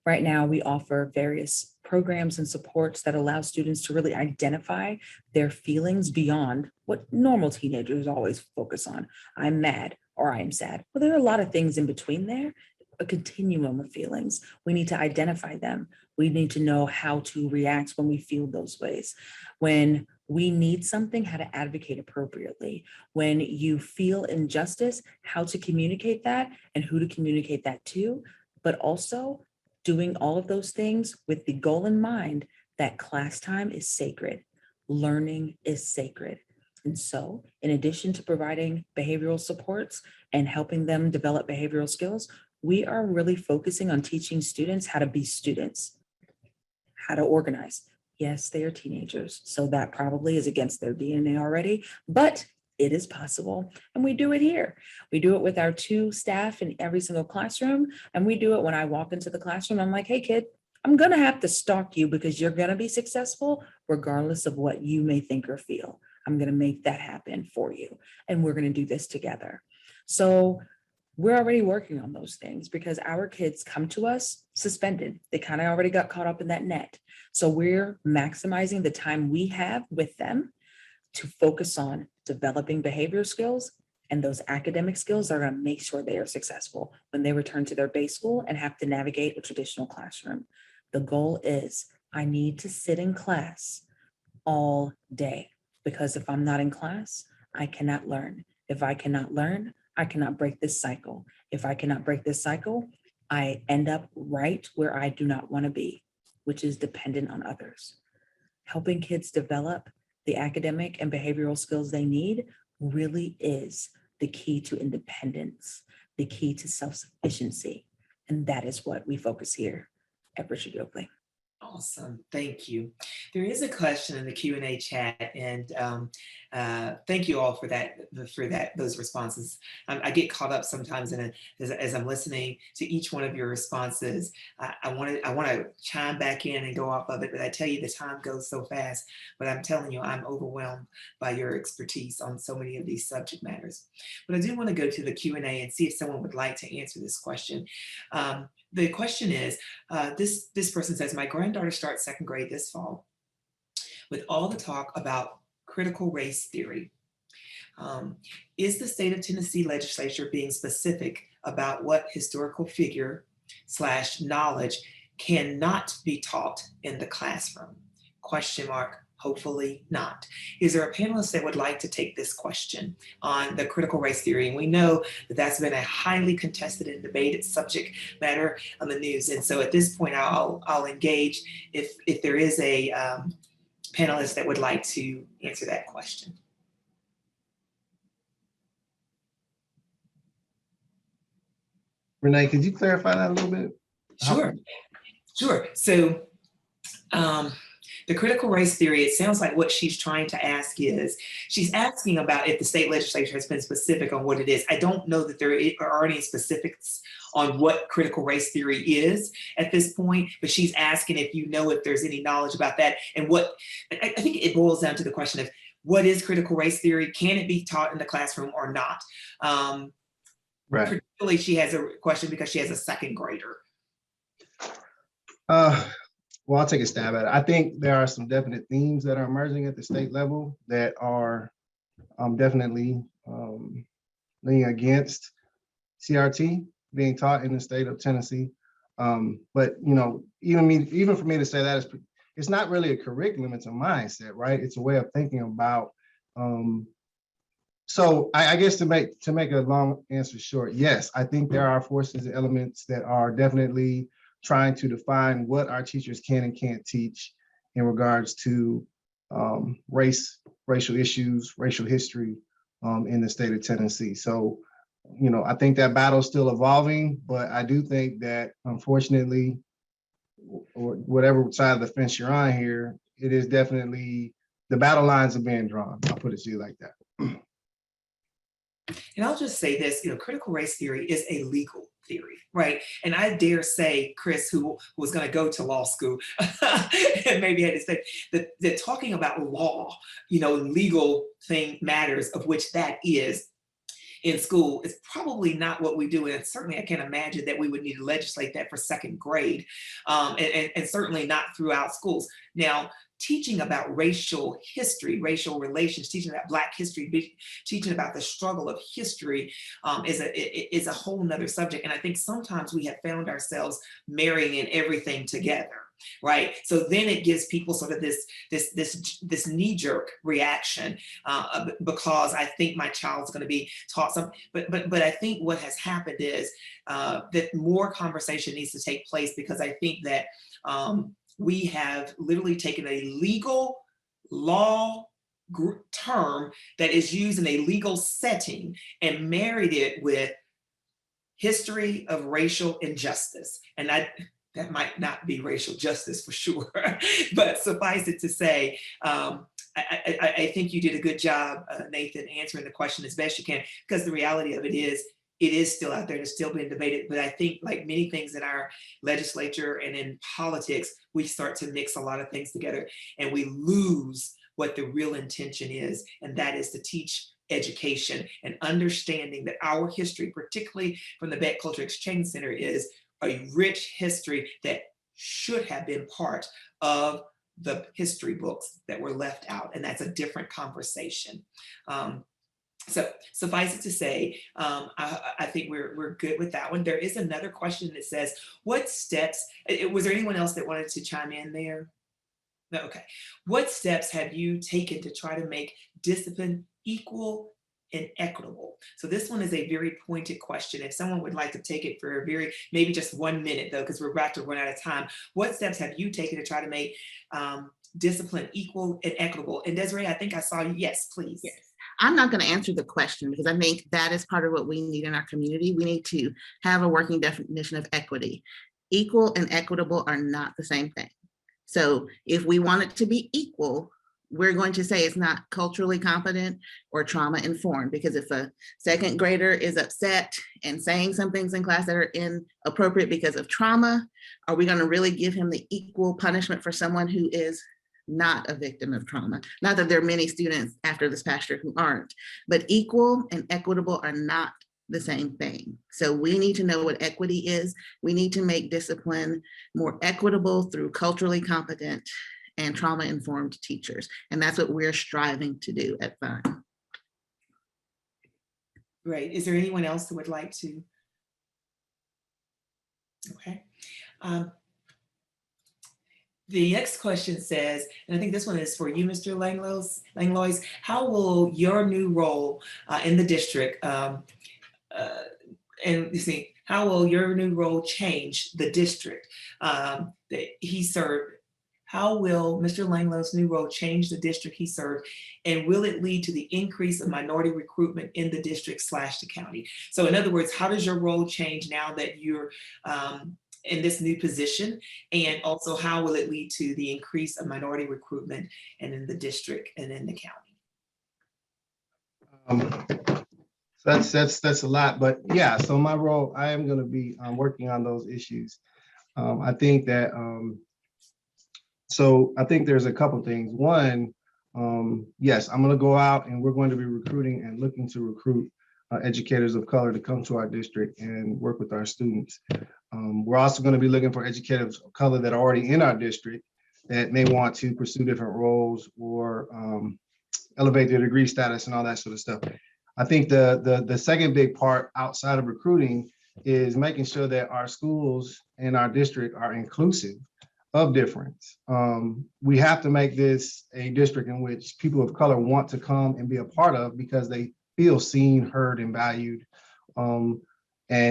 Right now, we offer various programs and supports that allow students to really identify their feelings beyond what normal teenagers always focus on. I'm mad or I'm sad. Well, there are a lot of things in between there, a continuum of feelings. We need to identify them. We need to know how to react when we feel those ways. When we need something, how to advocate appropriately. When you feel injustice, how to communicate that and who to communicate that to, but also doing all of those things with the goal in mind that class time is sacred. Learning is sacred. And so, in addition to providing behavioral supports and helping them develop behavioral skills, we are really focusing on teaching students how to be students, how to organize. Yes, they are teenagers, so that probably is against their DNA already, but it is possible. And we do it here. We do it with our 2 staff in every single classroom. And we do it when I walk into the classroom. I'm like, hey, kid, I'm going to have to stalk you because you're going to be successful regardless of what you may think or feel. I'm going to make that happen for you. And we're going to do this together. So we're already working on those things because our kids come to us suspended. They kind of already got caught up in that net. So we're maximizing the time we have with them to focus on developing behavior skills, and those academic skills are going to make sure they are successful when they return to their base school and have to navigate a traditional classroom. The goal is I need to sit in class all day, because if I'm not in class, I cannot learn. If I cannot learn, I cannot break this cycle. If I cannot break this cycle, I end up right where I do not want to be, which is dependent on others. Helping kids develop the academic and behavioral skills they need really is the key to independence, the key to self-sufficiency. And that is what we focus here at Richard Yoakley. Awesome, thank you. There is a question in the Q&A chat, and thank you all for those responses. I get caught up sometimes as I'm listening to each one of your responses. I want to chime back in and go off of it, but I tell you the time goes so fast. But I'm telling you, I'm overwhelmed by your expertise on so many of these subject matters. But I do want to go to the Q&A and see if someone would like to answer this question. The question is, this person says, my granddaughter starts 2nd grade this fall. With all the talk about critical race theory, is the state of Tennessee legislature being specific about what historical figure / knowledge cannot be taught in the classroom? ? Hopefully not. Is there a panelist that would like to take this question on the critical race theory? And we know that that's been a highly contested and debated subject matter on the news. And so at this point, I'll engage if there is a panelist that would like to answer that question. Renee, could you clarify that a little bit? Sure. So the critical race theory, it sounds like what she's trying to ask is, she's asking about if the state legislature has been specific on what it is. I don't know that there are any specifics on what critical race theory is at this point, but she's asking if you know if there's any knowledge about that. And I think it boils down to the question of, what is critical race theory? Can it be taught in the classroom or not? Right. Particularly, she has a question because she has a 2nd grader. Well, I'll take a stab at it. I think there are some definite themes that are emerging at the state level that are definitely leaning against CRT being taught in the state of Tennessee. But even for me to say that, it's not really a curriculum, it's a mindset, right? It's a way of thinking about. So I guess to make a long answer short, yes, I think there are forces and elements that are definitely trying to define what our teachers can and can't teach in regards to racial issues, racial history in the state of Tennessee. So, I think that battle is still evolving, but I do think that unfortunately, or whatever side of the fence you're on here, it is definitely, the battle lines are being drawn. I'll put it to you like that. And I'll just say this, critical race theory is a legal theory, right? And I dare say, Chris, who was going to go to law school and maybe had to say that talking about law, legal thing matters, of which that is in school, is probably not what we do. And certainly I can't imagine that we would need to legislate that for 2nd grade, and certainly not throughout schools. Now, teaching about racial history, racial relations, teaching about Black history, teaching about the struggle of history is a whole nother subject. And I think sometimes we have found ourselves marrying everything together, right? So then it gives people sort of this knee-jerk reaction because I think my child's going to be taught something. But I think what has happened is that more conversation needs to take place, because I think that we have literally taken a legal law term that is used in a legal setting and married it with history of racial injustice. And that might not be racial justice for sure, but suffice it to say, I think you did a good job, Nathan, answering the question as best you can, because the reality of it is still out there and it's still being debated. But I think, like many things in our legislature and in politics, we start to mix a lot of things together and we lose what the real intention is, and that is to teach education and understanding that our history, particularly from the Beck Culture Exchange Center, is a rich history that should have been part of the history books that were left out, and that's a different conversation. So suffice it to say, I think we're good with that one. There is another question that says, what steps, was there anyone else that wanted to chime in there? No, okay. What steps have you taken to try to make discipline equal and equitable? So this one is a very pointed question. If someone would like to take it for a maybe just 1 minute though, because we're about to run out of time. What steps have you taken to try to make discipline equal and equitable? And Desiree, I think I saw you. Yes, please. Yes. I'm not going to answer the question because I think that is part of what we need in our community. We need to have a working definition of equity. Equal and equitable are not the same thing. So if we want it to be equal, we're going to say it's not culturally competent or trauma informed, because if a second grader is upset and saying some things in class that are inappropriate because of trauma, are we going to really give him the equal punishment for someone who is not a victim of trauma? Not that there are many students after this past year who aren't, but equal and equitable are not the same thing. So we need to know what equity is. We need to make discipline more equitable through culturally competent and trauma-informed teachers. And that's what we're striving to do at VINE. Great. Is there anyone else that would like to? Okay. The next question says, and I think this one is for you, Mr. Langlois, how will your new role in the district, and you see, how will your new role change the district that he served? How will Mr. Langlois' new role change the district he served? And will it lead to the increase of minority recruitment in the district / the county? So in other words, how does your role change now that you're in this new position? And also, how will it lead to the increase of minority recruitment and in the district and in the county? That's a lot, but yeah, so my role, I am going to be working on those issues. I think that, so I think there's a couple things. One, yes, I'm going to go out and we're going to be recruiting and looking to recruit educators of color to come to our district and work with our students. We're also going to be looking for educators of color that are already in our district that may want to pursue different roles or elevate their degree status and all that sort of stuff. I think the second big part outside of recruiting is making sure that our schools and our district are inclusive of difference. We have to make this a district in which people of color want to come and be a part of because they feel seen, heard, and valued. And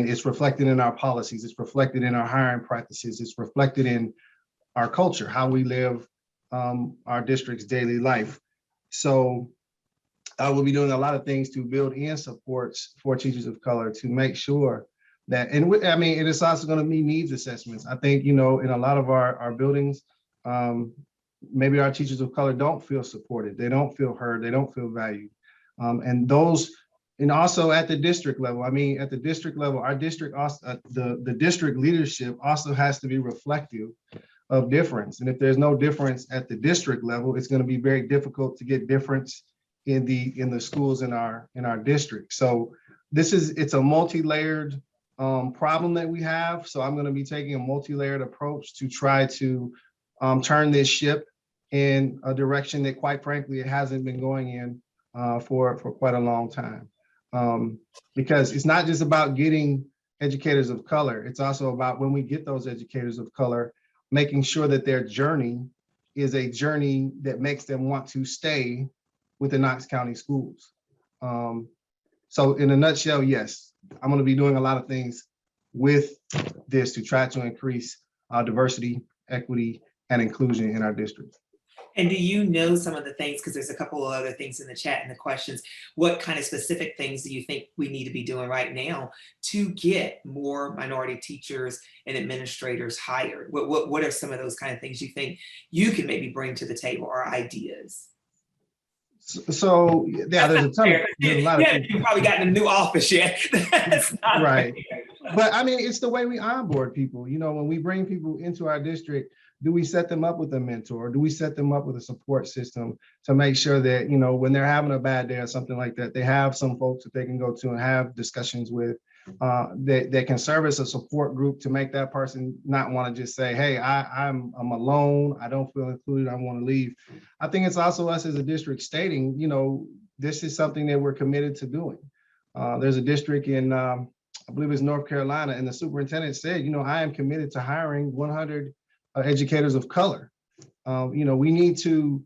it's reflected in our policies, it's reflected in our hiring practices, it's reflected in our culture, how we live our district's daily life. So I will be doing a lot of things to build in supports for teachers of color to make sure that, and I mean, it is also going to be needs assessments. I think, in a lot of our buildings, maybe our teachers of color don't feel supported, they don't feel heard, they don't feel valued. And also at the district level, at the district level, our district, also, the district leadership also has to be reflective of difference. And if there's no difference at the district level, it's going to be very difficult to get difference in the schools in our district. So it's a multi-layered problem that we have. So I'm going to be taking a multi-layered approach to try to turn this ship in a direction that, quite frankly, it hasn't been going in for quite a long time. Because it's not just about getting educators of color. It's also about, when we get those educators of color, making sure that their journey is a journey that makes them want to stay with the Knox County schools. So in a nutshell, yes, I'm going to be doing a lot of things with this to try to increase diversity, equity, and inclusion in our district. And do you know some of the things, because there's a couple of other things in the chat and the questions, what kind of specific things do you think we need to be doing right now to get more minority teachers and administrators hired? What are some of those kind of things you think you can maybe bring to the table or ideas? So yeah, there's a ton of, there's a lot of things. You probably got in a new office yet. That's not Right. But I mean, it's the way we onboard people. You know, when we bring people into our district, do we set them up with a mentor? Do we set them up with a support system to make sure that, you know, when they're having a bad day or something like that, they have some folks that they can go to and have discussions with that can serve as a support group to make that person not want to just say, hey, I'm alone, I don't feel included, I want to leave. I think it's also us as a district stating, you know, this is something that we're committed to doing. There's a district in, I believe it's North Carolina, and the superintendent said, you know, I am committed to hiring 100 educators of color. You know, we need to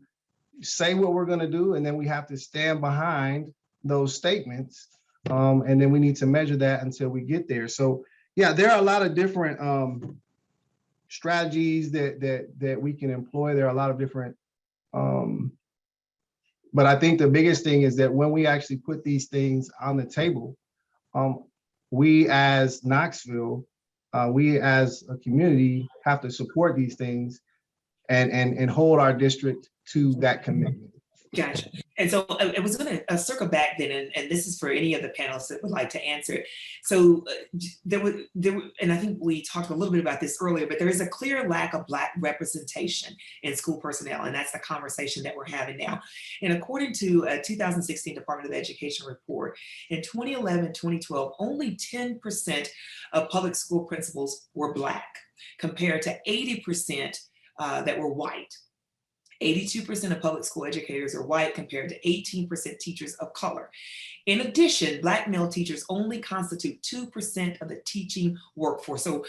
say what we're going to do, and then we have to stand behind those statements. And then we need to measure that until we get there. So yeah, there are a lot of different strategies that we can employ. There are a lot of different, but I think the biggest thing is that when we actually put these things on the table, we as Knoxville, we as a community have to support these things and hold our district to that commitment. Gotcha. And so I was going to circle back then, and this is for any of the panelists that would like to answer it. So there were, and I think we talked a little bit about this earlier, but there is a clear lack of Black representation in school personnel, and that's the conversation that we're having now. And according to a 2016 Department of Education report, in 2011, 2012, only 10% of public school principals were Black, compared to 80% that were white. 82% of public school educators are white compared to 18% teachers of color. In addition, Black male teachers only constitute 2% of the teaching workforce. So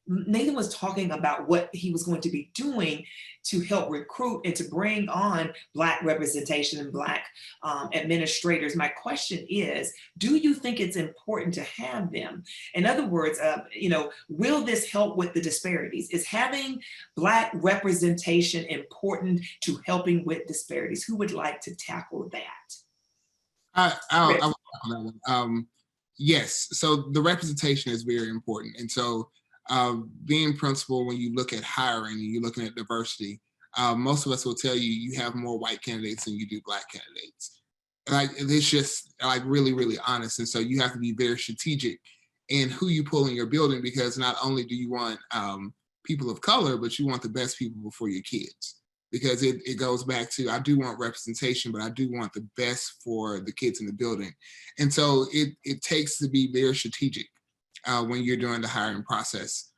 Nathan was talking about what he was going to be doing to help recruit and to bring on Black representation and Black administrators. My question is, do you think it's important to have them? In other words, you know, will this help with the disparities? Is having Black representation important to helping with disparities? Who would like to tackle that? I'll tackle that one. Yes, so the representation is very important. And so being principal, when you look at hiring and you're looking at diversity, most of us will tell you, you have more white candidates than you do Black candidates. Like, it's just like really, really honest. And so you have to be very strategic in who you pull in your building, because not only do you want people of color, but you want the best people for your kids. Because it goes back to, I do want representation, but I do want the best for the kids in the building. And so it takes to be very strategic when you're doing the hiring process.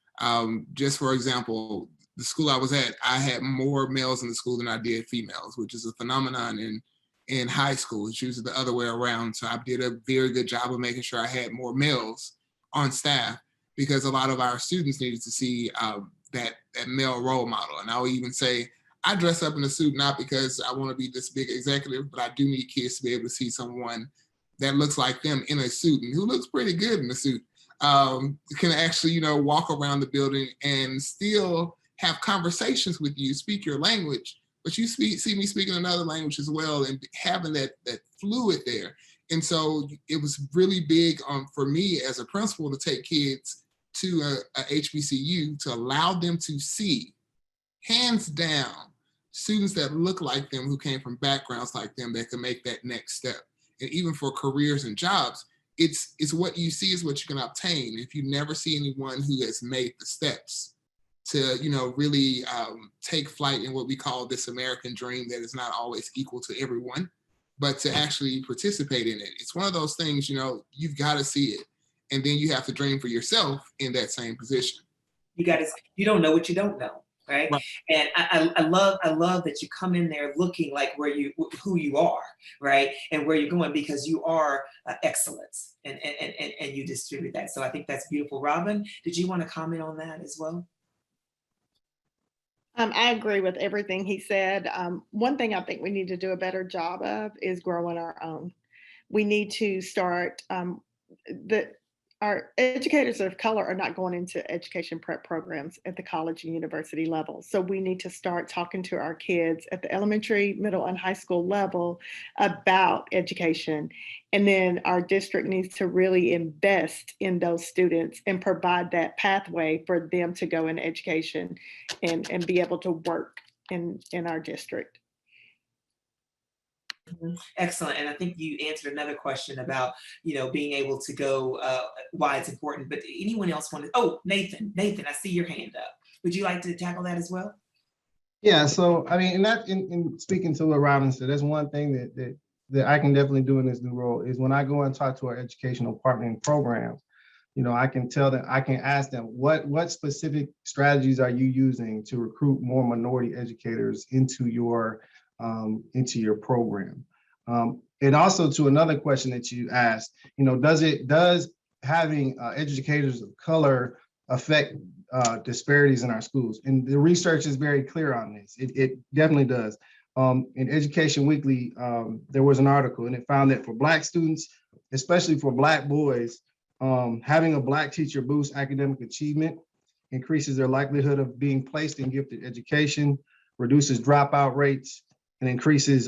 Just for example, the school I was at, I had more males in the school than I did females, which is a phenomenon in high school. It's usually the other way around. So I did a very good job of making sure I had more males on staff, because a lot of our students needed to see that male role model. And I would even say, I dress up in a suit not because I want to be this big executive, but I do need kids to be able to see someone that looks like them in a suit and who looks pretty good in a suit. Can actually, you know, walk around the building and still have conversations with you, speak your language, but you see me speaking another language as well, and having that fluid there. And so it was really big for me as a principal to take kids to a HBCU to allow them to see, hands down, students that look like them, who came from backgrounds like them, that can make that next step. And even for careers and jobs, it's what you see is what you can obtain. If you never see anyone who has made the steps to, you know, really take flight in what we call this American dream that is not always equal to everyone, but to actually participate in it. It's one of those things, you know, you've got to see it. And then you have to dream for yourself in that same position. You don't know what you don't know. Right? And I love that you come in there looking like who you are, right? And where you're going, because you are excellence, and you distribute that. So I think that's beautiful. Robin, did you want to comment on that as well? I agree with everything he said. One thing I think we need to do a better job of is growing our own. We need to start our educators of color are not going into education prep programs at the college and university level. So we need to start talking to our kids at the elementary, middle, and high school level about education. And then our district needs to really invest in those students and provide that pathway for them to go into education and be able to work in our district. Excellent. And I think you answered another question about, being able to go, why it's important. But anyone else want to? Oh, Nathan, I see your hand up. Would you like to tackle that as well? Yeah, so I mean, in speaking to what Robin said, that's one thing that I can definitely do in this new role is when I go and talk to our educational partnering programs, I can tell them, I can ask them, what specific strategies are you using to recruit more minority educators into your program? And also to another question that you asked, does having educators of color affect disparities in our schools? And the research is very clear on this. It definitely does. In Education Weekly, there was an article and it found that for Black students, especially for Black boys, having a Black teacher boosts academic achievement, increases their likelihood of being placed in gifted education, reduces dropout rates, and increases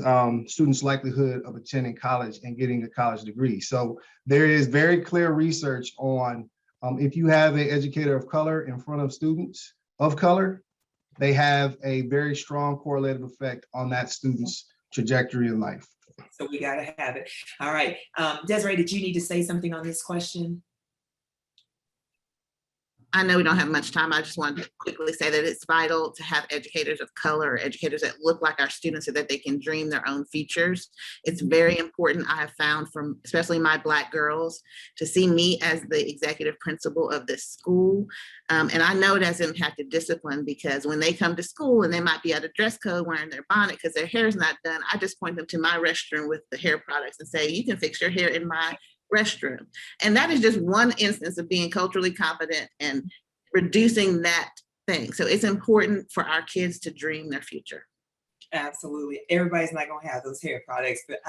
students' likelihood of attending college and getting a college degree. So there is very clear research on if you have an educator of color in front of students of color, they have a very strong correlative effect on that student's trajectory in life. So we got to have it. All right. Desiree, did you need to say something on this question? I know we don't have much time. I just wanted to quickly say that it's vital to have educators of color, educators that look like our students so that they can dream their own futures. It's very important, I have found, from especially my Black girls, to see me as the executive principal of this school. And I know it has impacted discipline because when they come to school and they might be out of dress code wearing their bonnet because their hair is not done, I just point them to my restroom with the hair products and say, you can fix your hair in my restroom. And that is just one instance of being culturally competent and reducing that thing. So it's important for our kids to dream their future. Absolutely. Everybody's not going to have those hair products, but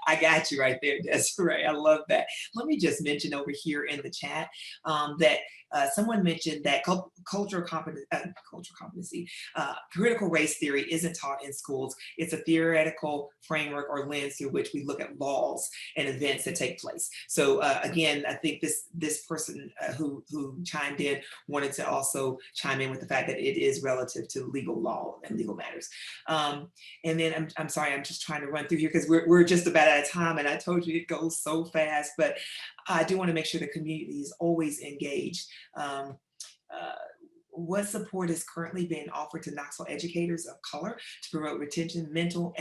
I got you right there, Desiree. I love that. Let me just mention over here in the chat that someone mentioned that cultural competency, critical race theory isn't taught in schools. It's a theoretical framework or lens through which we look at laws and events that take place. So again, I think this person who chimed in wanted to also chime in with the fact that it is relative to legal law and legal matters. And then I'm sorry, I'm just trying to run through here because we're just about out of time, and I told you it goes so fast, but I do want to make sure the community is always engaged. What support is currently being offered to Knoxville educators of color to promote retention, mental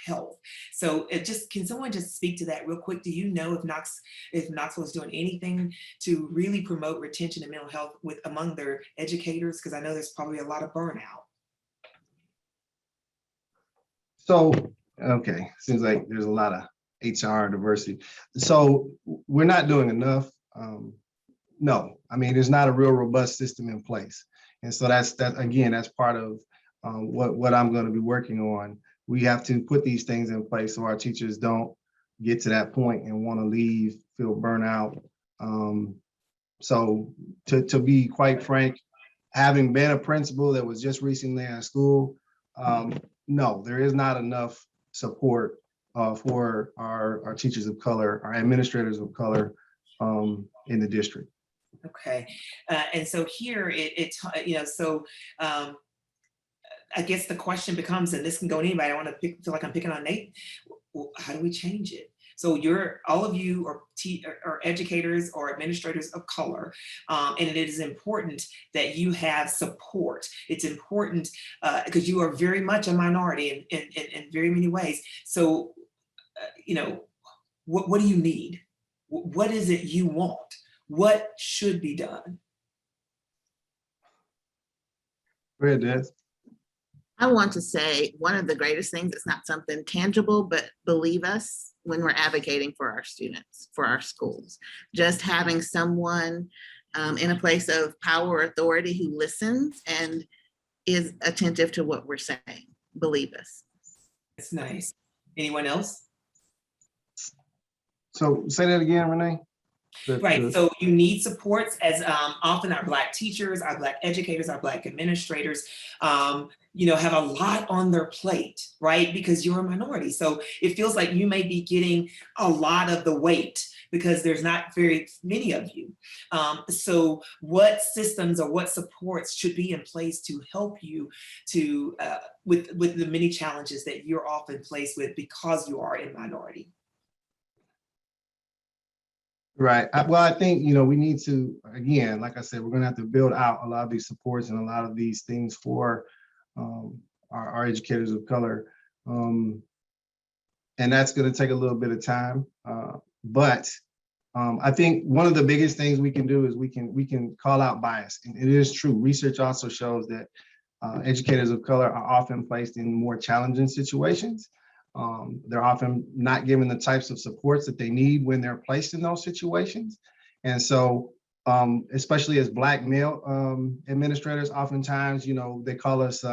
health? So can someone just speak to that real quick? Do you know if Knoxville is doing anything to really promote retention and mental health among their educators? Because I know there's probably a lot of burnout. So, okay, seems like there's a lot of HR diversity. So we're not doing enough. No, I mean, there's not a real robust system in place. And so that's part of what I'm going to be working on. We have to put these things in place so our teachers don't get to that point and want to leave, feel burnout. So to be quite frank, having been a principal that was just recently in school, no, there is not enough support for our teachers of color, our administrators of color in the district. Okay, and so here I guess the question becomes, and this can go to anybody, I want to feel like I'm picking on Nate. How do we change it? So all of you are educators or administrators of color, and it is important that you have support. It's important because you are very much a minority in very many ways. So, what do you need? What is it you want? What should be done? Go ahead, Des. I want to say one of the greatest things, it's not something tangible, but believe us when we're advocating for our students, for our schools. Just having someone in a place of power or authority who listens and is attentive to what we're saying. Believe us. It's nice. Anyone else? So say that again, Renee. Right, so you need supports as often our Black teachers, our Black educators, our Black administrators, have a lot on their plate, right? Because you're a minority. So it feels like you may be getting a lot of the weight because there's not very many of you. So what systems or what supports should be in place to help you to with the many challenges that you're often faced with because you are a minority? Right. Well, I think, we need to, again, like I said, we're going to have to build out a lot of these supports and a lot of these things for our educators of color. And that's going to take a little bit of time. But I think one of the biggest things we can do is we can call out bias. And it is true. Research also shows that educators of color are often placed in more challenging situations. They're often not given the types of supports that they need when they're placed in those situations. And so, especially as Black male administrators, oftentimes, they call us,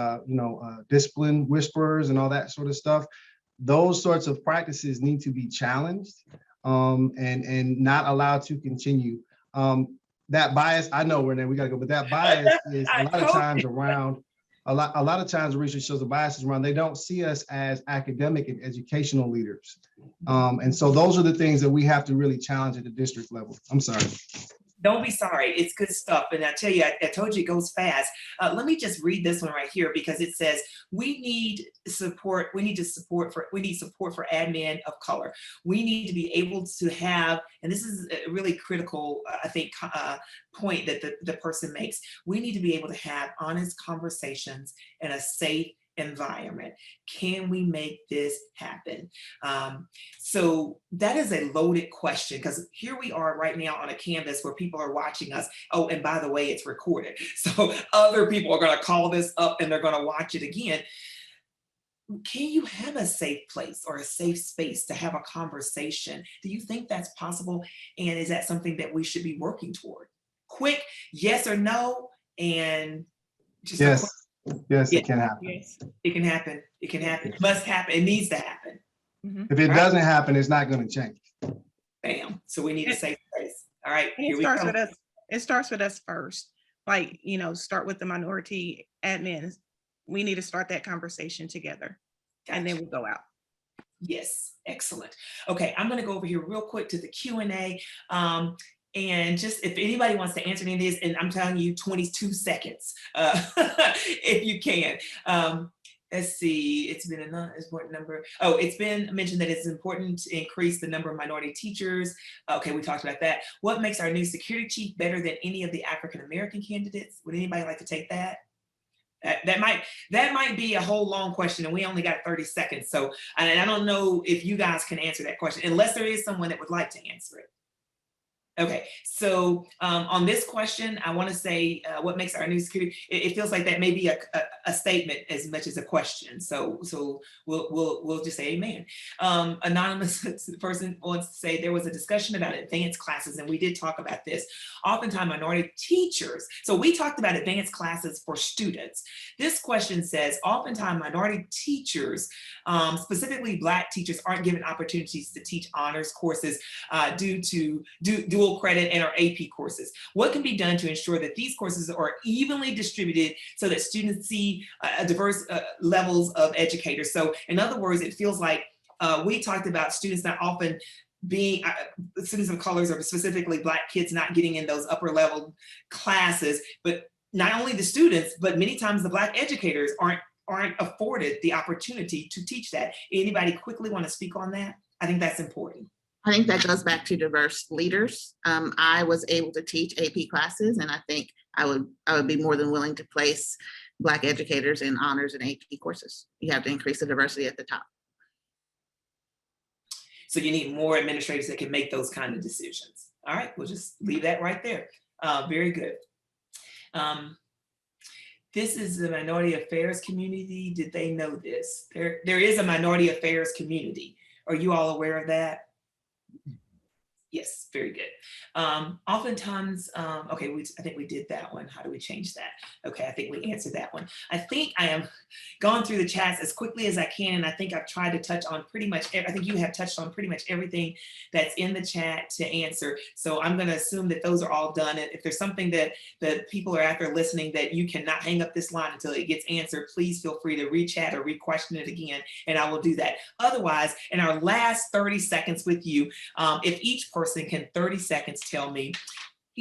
discipline whisperers and all that sort of stuff. Those sorts of practices need to be challenged and not allowed to continue. That bias, I know, Renee, we gotta go, but that bias is a lot of times around a lot of times research shows the biases around, they don't see us as academic and educational leaders. And so those are the things that we have to really challenge at the district level. I'm sorry. Don't be sorry, it's good stuff. And I tell you, I told you it goes fast. Let me just read this one right here because it says, we need support for admin of color. We need to be able to have, and this is a really critical, I think, point that the person makes. We need to be able to have honest conversations in a safe environment. Can we make this happen? So that is a loaded question because here we are right now on a canvas where people are watching us. Oh, and by the way, it's recorded. So other people are going to call this up and they're going to watch it again. Can you have a safe place or a safe space to have a conversation? Do you think that's possible? And is that something that we should be working toward? Quick, yes or no? And just yes. Yes, it can happen. Yes, it can happen. It can happen. It must happen. It needs to happen. If it doesn't happen, it's not going to change. Bam. So we need a safe place. All right. It starts with us first. Like, start with the minority admins. We need to start that conversation together. Gotcha. And then we go out. Yes. Excellent. Okay. I'm going to go over here real quick to the Q&A. And just if anybody wants to answer any of this, and I'm telling you 22 seconds, if you can. Let's see, it's been an important number. Oh, it's been mentioned that it's important to increase the number of minority teachers. Okay, we talked about that. What makes our new security chief better than any of the African-American candidates? Would anybody like to take that? That might be a whole long question and we only got 30 seconds. So, and I don't know if you guys can answer that question unless there is someone that would like to answer it. Okay, so on this question, I want to say what makes our new security, it feels like that may be a statement as much as a question. So we'll just say amen. Anonymous person wants to say there was a discussion about advanced classes and we did talk about this. Oftentimes minority teachers, so we talked about advanced classes for students. This question says oftentimes minority teachers, specifically Black teachers, aren't given opportunities to teach honors courses due to dual credit and our AP courses. What can be done to ensure that these courses are evenly distributed so that students see diverse levels of educators? So in other words, it feels like we talked about students not often being students of colors or specifically Black kids not getting in those upper level classes, but not only the students, but many times the Black educators aren't afforded the opportunity to teach that. Anybody quickly want to speak on that? I think that's important. I think that goes back to diverse leaders. I was able to teach AP classes, and I think I would be more than willing to place Black educators in honors and AP courses. You have to increase the diversity at the top. So you need more administrators that can make those kind of decisions. All right, we'll just leave that right there. Very good. This is the minority affairs community. Did they know this? There is a minority affairs community. Are you all aware of that? Yes, very good. Oftentimes, okay, I think we did that one. How do we change that? Okay, I think we answered that one. I think I am gone through the chats as quickly as I can, and I think I've tried to touch on pretty much, I think you have touched on pretty much everything that's in the chat to answer. So I'm going to assume that those are all done. And if there's something that people are out there listening that you cannot hang up this line until it gets answered, please feel free to re-chat or re-question it again, and I will do that. Otherwise, in our last 30 seconds with you, if each person can 30 seconds tell me,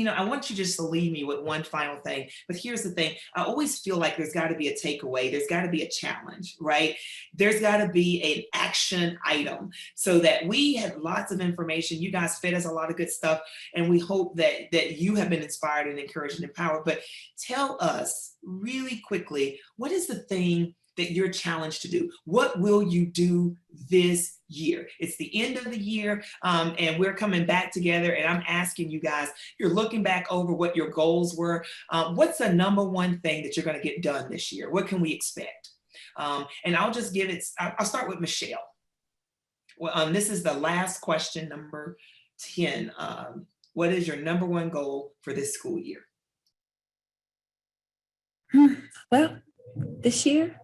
I want you just to leave me with one final thing. But here's the thing. I always feel like there's got to be a takeaway. There's got to be a challenge, right? There's got to be an action item so that we have lots of information. You guys fed us a lot of good stuff. And we hope that you have been inspired and encouraged and empowered. But tell us really quickly, what is the thing that you're challenged to do? What will you do this year? It's the end of the year, and we're coming back together, and I'm asking you guys, you're looking back over what your goals were. What's the number one thing that you're going to get done this year? What can we expect? And I'll just give it, I'll start with Michelle. Well, this is the last question, number 10. What is your number one goal for this school year? Well, this year,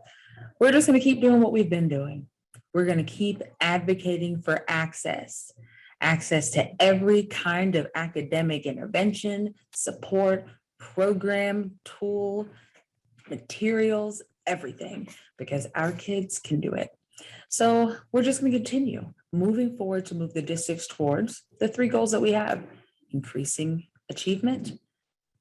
we're just going to keep doing what we've been doing. We're going to keep advocating for access to every kind of academic intervention, support, program, tool, materials, everything, because our kids can do it. So we're just going to continue moving forward to move the districts towards the 3 goals that we have: increasing achievement,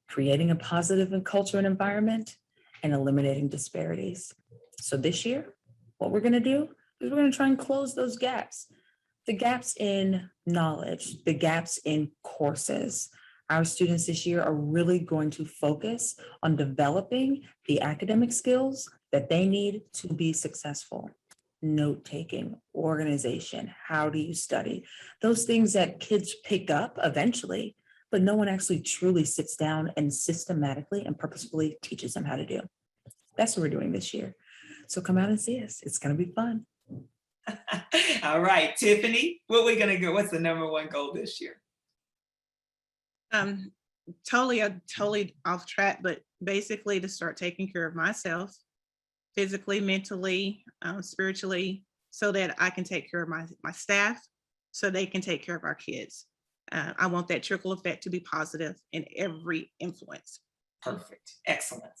creating a positive and culture and environment, and eliminating disparities. So this year, what we're going to do is we're going to try and close those gaps. The gaps in knowledge, the gaps in courses. Our students this year are really going to focus on developing the academic skills that they need to be successful. Note-taking, organization, how do you study? Those things that kids pick up eventually, but no one actually truly sits down and systematically and purposefully teaches them how to do. That's what we're doing this year. So come out and see us. It's going to be fun. All right, Tiffany, what are we going to go? What's the number one goal this year? Totally off track, but basically to start taking care of myself physically, mentally, spiritually, so that I can take care of my staff, so they can take care of our kids. I want that trickle effect to be positive in every influence. Perfect. Excellent.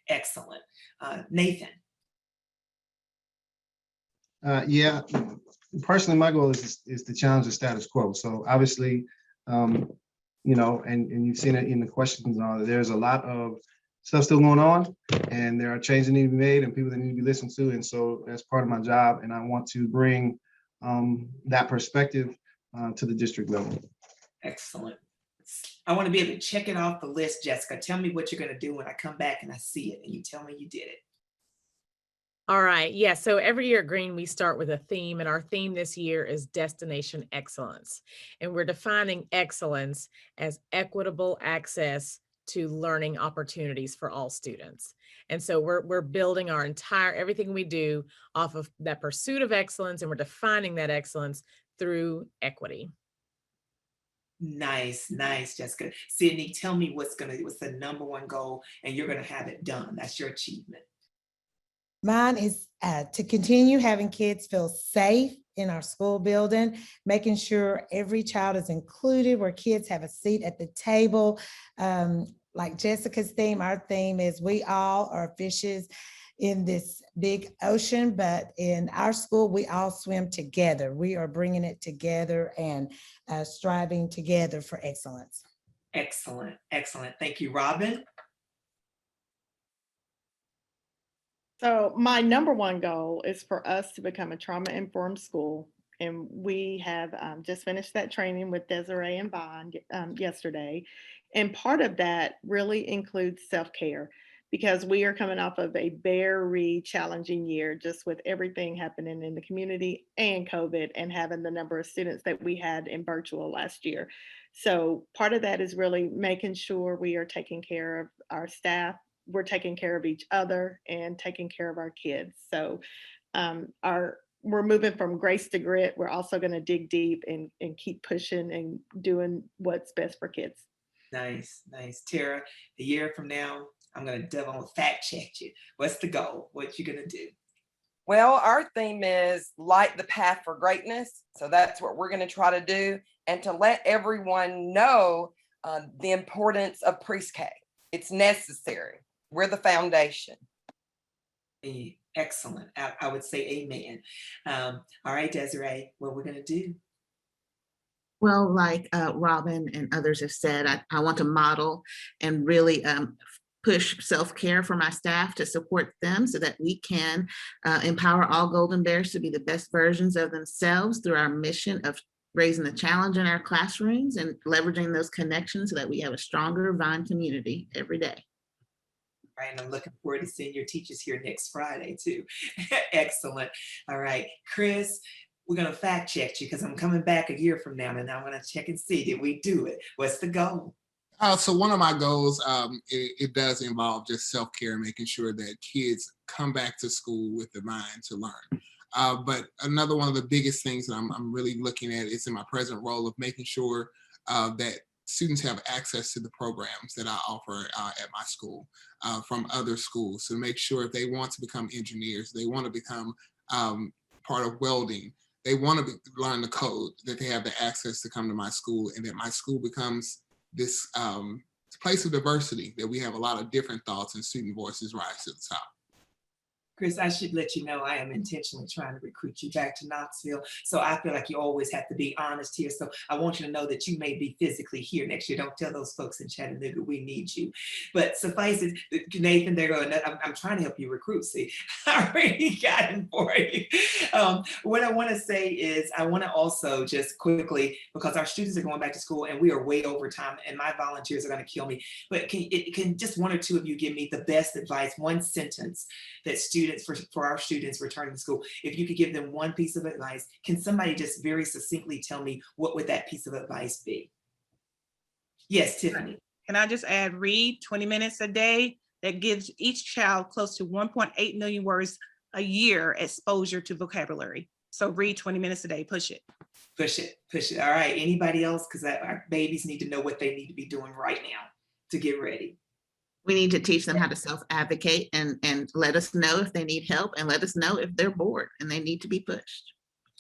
Excellent. Nathan. Yeah, personally, my goal is to challenge the status quo. So obviously, and you've seen it in the questions and all, there's a lot of stuff still going on, and there are changes that need to be made and people that need to be listened to. And so that's part of my job. And I want to bring that perspective to the district level. Excellent. I want to be able to check it off the list, Jessica. Tell me what you're going to do when I come back and I see it and you tell me you did it. All right. Yeah. So every year at Green, we start with a theme, and our theme this year is Destination Excellence. And we're defining excellence as equitable access to learning opportunities for all students. And so we're building our everything we do off of that pursuit of excellence, and we're defining that excellence through equity. Nice, Jessica. Sydney, tell me what's the number one goal, and you're going to have it done. That's your achievement. Mine is to continue having kids feel safe in our school building, making sure every child is included, where kids have a seat at the table. Like Jessica's theme, our theme is we all are fishes in this big ocean, but in our school, we all swim together. We are bringing it together and striving together for excellence. Excellent. Thank you, Robin. So my number one goal is for us to become a trauma-informed school. And we have just finished that training with Desiree and Bond yesterday. And part of that really includes self-care, because we are coming off of a very challenging year, just with everything happening in the community and COVID, and having the number of students that we had in virtual last year. So part of that is really making sure we are taking care of our staff, we're taking care of each other, and taking care of our kids. So we're moving from grace to grit. We're also going to dig deep and keep pushing and doing what's best for kids. Nice, nice. Tara, a year from now, I'm gonna double fact check you. What's the goal? What you gonna do? Well, our theme is light the path for greatness. So that's what we're going to try to do, and to let everyone know the importance of pre-K. It's necessary. We're the foundation. Excellent. I would say amen. All right, Desiree, what we're gonna do? Well, like Robin and others have said, I want to model and really push self-care for my staff to support them so that we can empower all Golden Bears to be the best versions of themselves through our mission of raising the challenge in our classrooms and leveraging those connections so that we have a stronger Vine community every day. Right, and I'm looking forward to seeing your teachers here next Friday too. Excellent. All right, Chris, we're gonna fact check you because I'm coming back a year from now and I'm gonna check and see, did we do it? What's the goal? So one of my goals, it does involve just self-care, making sure that kids come back to school with the mind to learn. But another one of the biggest things that I'm really looking at is in my present role of making sure that students have access to the programs that I offer at my school from other schools. So make sure if they want to become engineers, they want to become part of welding, they want to learn the code, that they have the access to come to my school, and that my school becomes this place of diversity, that we have a lot of different thoughts and student voices rise to the top. Chris, I should let you know I am intentionally trying to recruit you back to Knoxville. So I feel like you always have to be honest here. So I want you to know that you may be physically here next year. Don't tell those folks in Chattanooga we need you. But suffice it, Nathan, they're going, I'm trying to help you recruit. See, I already got him for you. What I want to say is I want to also just quickly, because our students are going back to school and we are way over time and my volunteers are going to kill me. But can just one or two of you give me the best advice, one sentence that students, for our students returning to school, if you could give them one piece of advice, can somebody just very succinctly tell me what would that piece of advice be? Yes, Tiffany. Can I just add, read 20 minutes a day? That gives each child close to 1.8 million words a year exposure to vocabulary. So read 20 minutes a day, push it. Push it, push it. All right, anybody else? Because our babies need to know what they need to be doing right now to get ready. We need to teach them how to self-advocate and let us know if they need help and let us know if they're bored and they need to be pushed.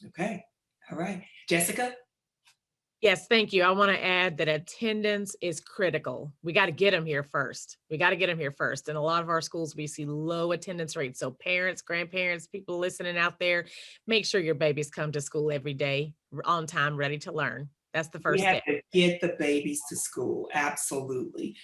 Okay, all right. Jessica? Yes, thank you. I want to add that attendance is critical. We got to get them here first. We got to get them here first. In a lot of our schools, we see low attendance rates. So parents, grandparents, people listening out there, make sure your babies come to school every day on time, ready to learn. That's the first We have step. to get the babies to school, absolutely.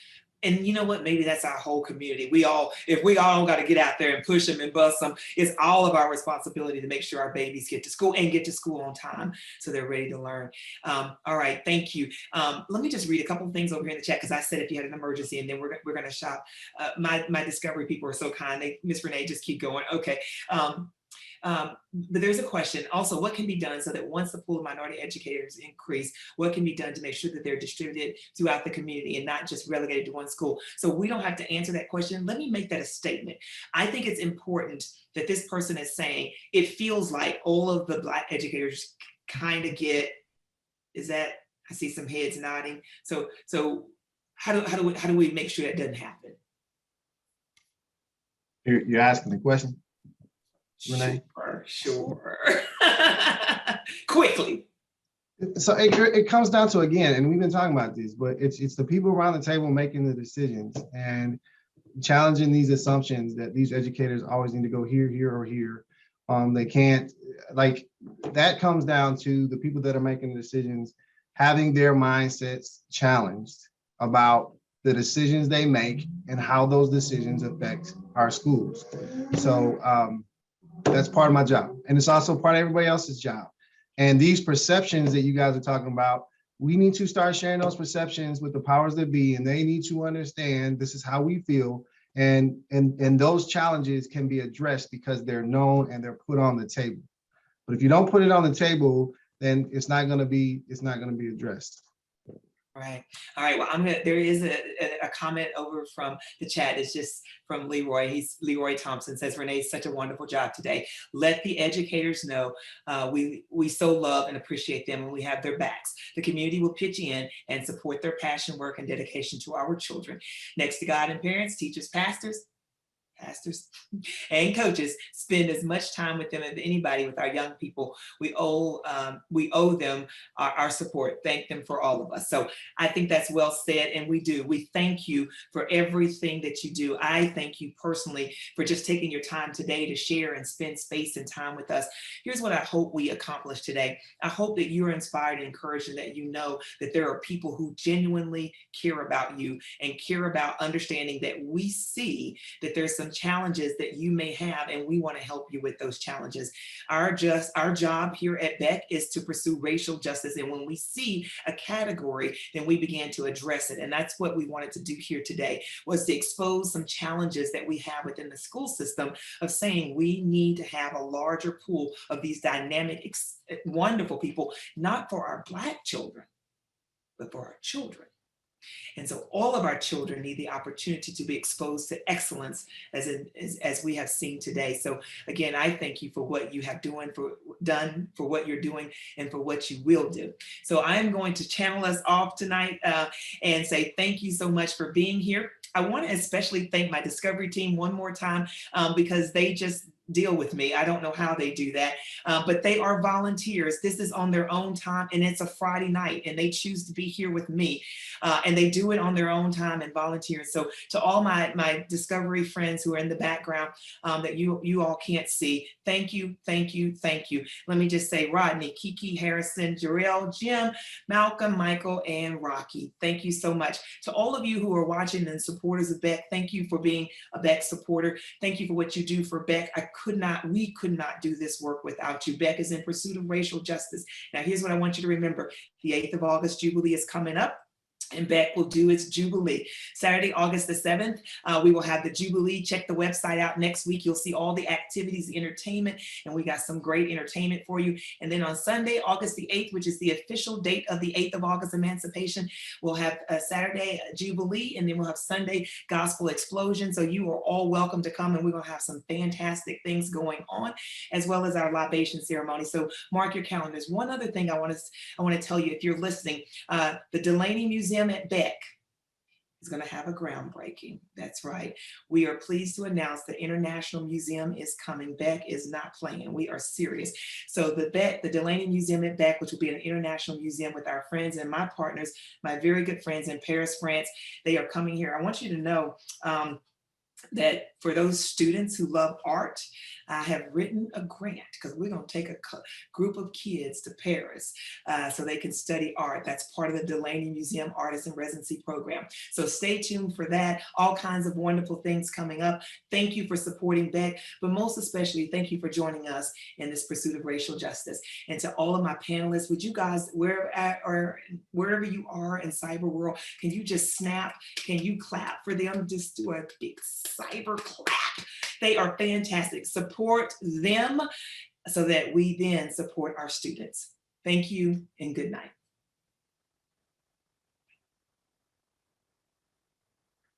And you know what? Maybe that's our whole community. If we all got to get out there and push them and bust them, it's all of our responsibility to make sure our babies get to school and get to school on time so they're ready to learn. All right, thank you. Let me just read a couple of things over here in the chat because I said if you had an emergency, and then we're going to shop. My Discovery people are so kind. Miss Renee, just keep going. Okay. But there's a question also, what can be done so that once the pool of minority educators increase, what can be done to make sure that they're distributed throughout the community and not just relegated to one school? So we don't have to answer that question. Let me make that a statement. I think it's important that this person is saying, it feels like all of the Black educators kind of get, is that, I see some heads nodding. So how do we make sure that doesn't happen? You're asking the question, Renee? Sure. Quickly. So it comes down to, again, and we've been talking about this, but it's the people around the table making the decisions and challenging these assumptions that these educators always need to go here, here, or here. They can't, like, that comes down to the people that are making the decisions having their mindsets challenged about the decisions they make and how those decisions affect our schools. So that's part of my job. And it's also part of everybody else's job. And these perceptions that you guys are talking about, we need to start sharing those perceptions with the powers that be, and they need to understand this is how we feel. And those challenges can be addressed because they're known and they're put on the table. But if you don't put it on the table, then it's not going to be addressed. Right. All right. Well, there is a comment over from the chat. It's just from Leroy. Leroy Thompson says, Renee, such a wonderful job today. Let the educators know we so love and appreciate them, and we have their backs. The community will pitch in and support their passion, work, and dedication to our children. Next to God and parents, teachers, pastors, and coaches spend as much time with them as anybody with our young people. We owe them our support. Thank them for all of us. So I think that's well said, and we do. We thank you for everything that you do. I thank you personally for just taking your time today to share and spend space and time with us. Here's what I hope we accomplish today. I hope that you're inspired and encouraged, and that you know that there are people who genuinely care about you and care about understanding that we see that there's some challenges that you may have, and we want to help you with those challenges. Our job here at Beck is to pursue racial justice, and when we see a category, then we begin to address it. And that's what we wanted to do here today, was to expose some challenges that we have within the school system, of saying we need to have a larger pool of these dynamic, wonderful people, not for our Black children, but for our children. And so all of our children need the opportunity to be exposed to excellence as we have seen today. So again, I thank you for what you have done, for what you're doing, and for what you will do. So I'm going to channel us off tonight and say thank you so much for being here. I want to especially thank my Discovery team one more time because they just deal with me. I don't know how they do that, but they are volunteers. This is on their own time, and it's a Friday night, and they choose to be here with me, and they do it on their own time and volunteer. So to all my Discovery friends who are in the background that you all can't see, thank you, thank you, thank you. Let me just say, Rodney, Kiki, Harrison, Jarrell, Jim, Malcolm, Michael, and Rocky, thank you so much. To all of you who are watching and supporters of Beck, thank you for being a Beck supporter. Thank you for what you do for Beck. We could not do this work without you. Beck is in pursuit of racial justice. Now, here's what I want you to remember. The 8th of August Jubilee is coming up, and Beck will do its Jubilee. Saturday, August the 7th, we will have the Jubilee. Check the website out next week. You'll see all the activities, the entertainment, and we got some great entertainment for you. And then on Sunday, August the 8th, which is the official date of the 8th of August Emancipation, we'll have a Saturday Jubilee, and then we'll have Sunday Gospel Explosion. So you are all welcome to come, and we're gonna have some fantastic things going on, as well as our libation ceremony. So mark your calendars. One other thing I want to tell you, if you're listening, the Delaney Museum at Beck is going to have a groundbreaking. That's right. We are pleased to announce the International Museum is coming. Beck is not playing. We are serious. So the Delaney Museum at Beck, which will be an international museum with our friends and my partners, my very good friends in Paris, France, they are coming here. I want you to know that for those students who love art, I have written a grant, because we're going to take a group of kids to Paris so they can study art. That's part of the Delaney Museum Artist in Residency program. So stay tuned for that. All kinds of wonderful things coming up. Thank you for supporting Beck, but most especially, thank you for joining us in this pursuit of racial justice. And to all of my panelists, would you guys, wherever you are in cyber world, can you just snap? Can you clap for them? Just do a big cyber clap. They are fantastic. Support them so that we then support our students. Thank you and good night.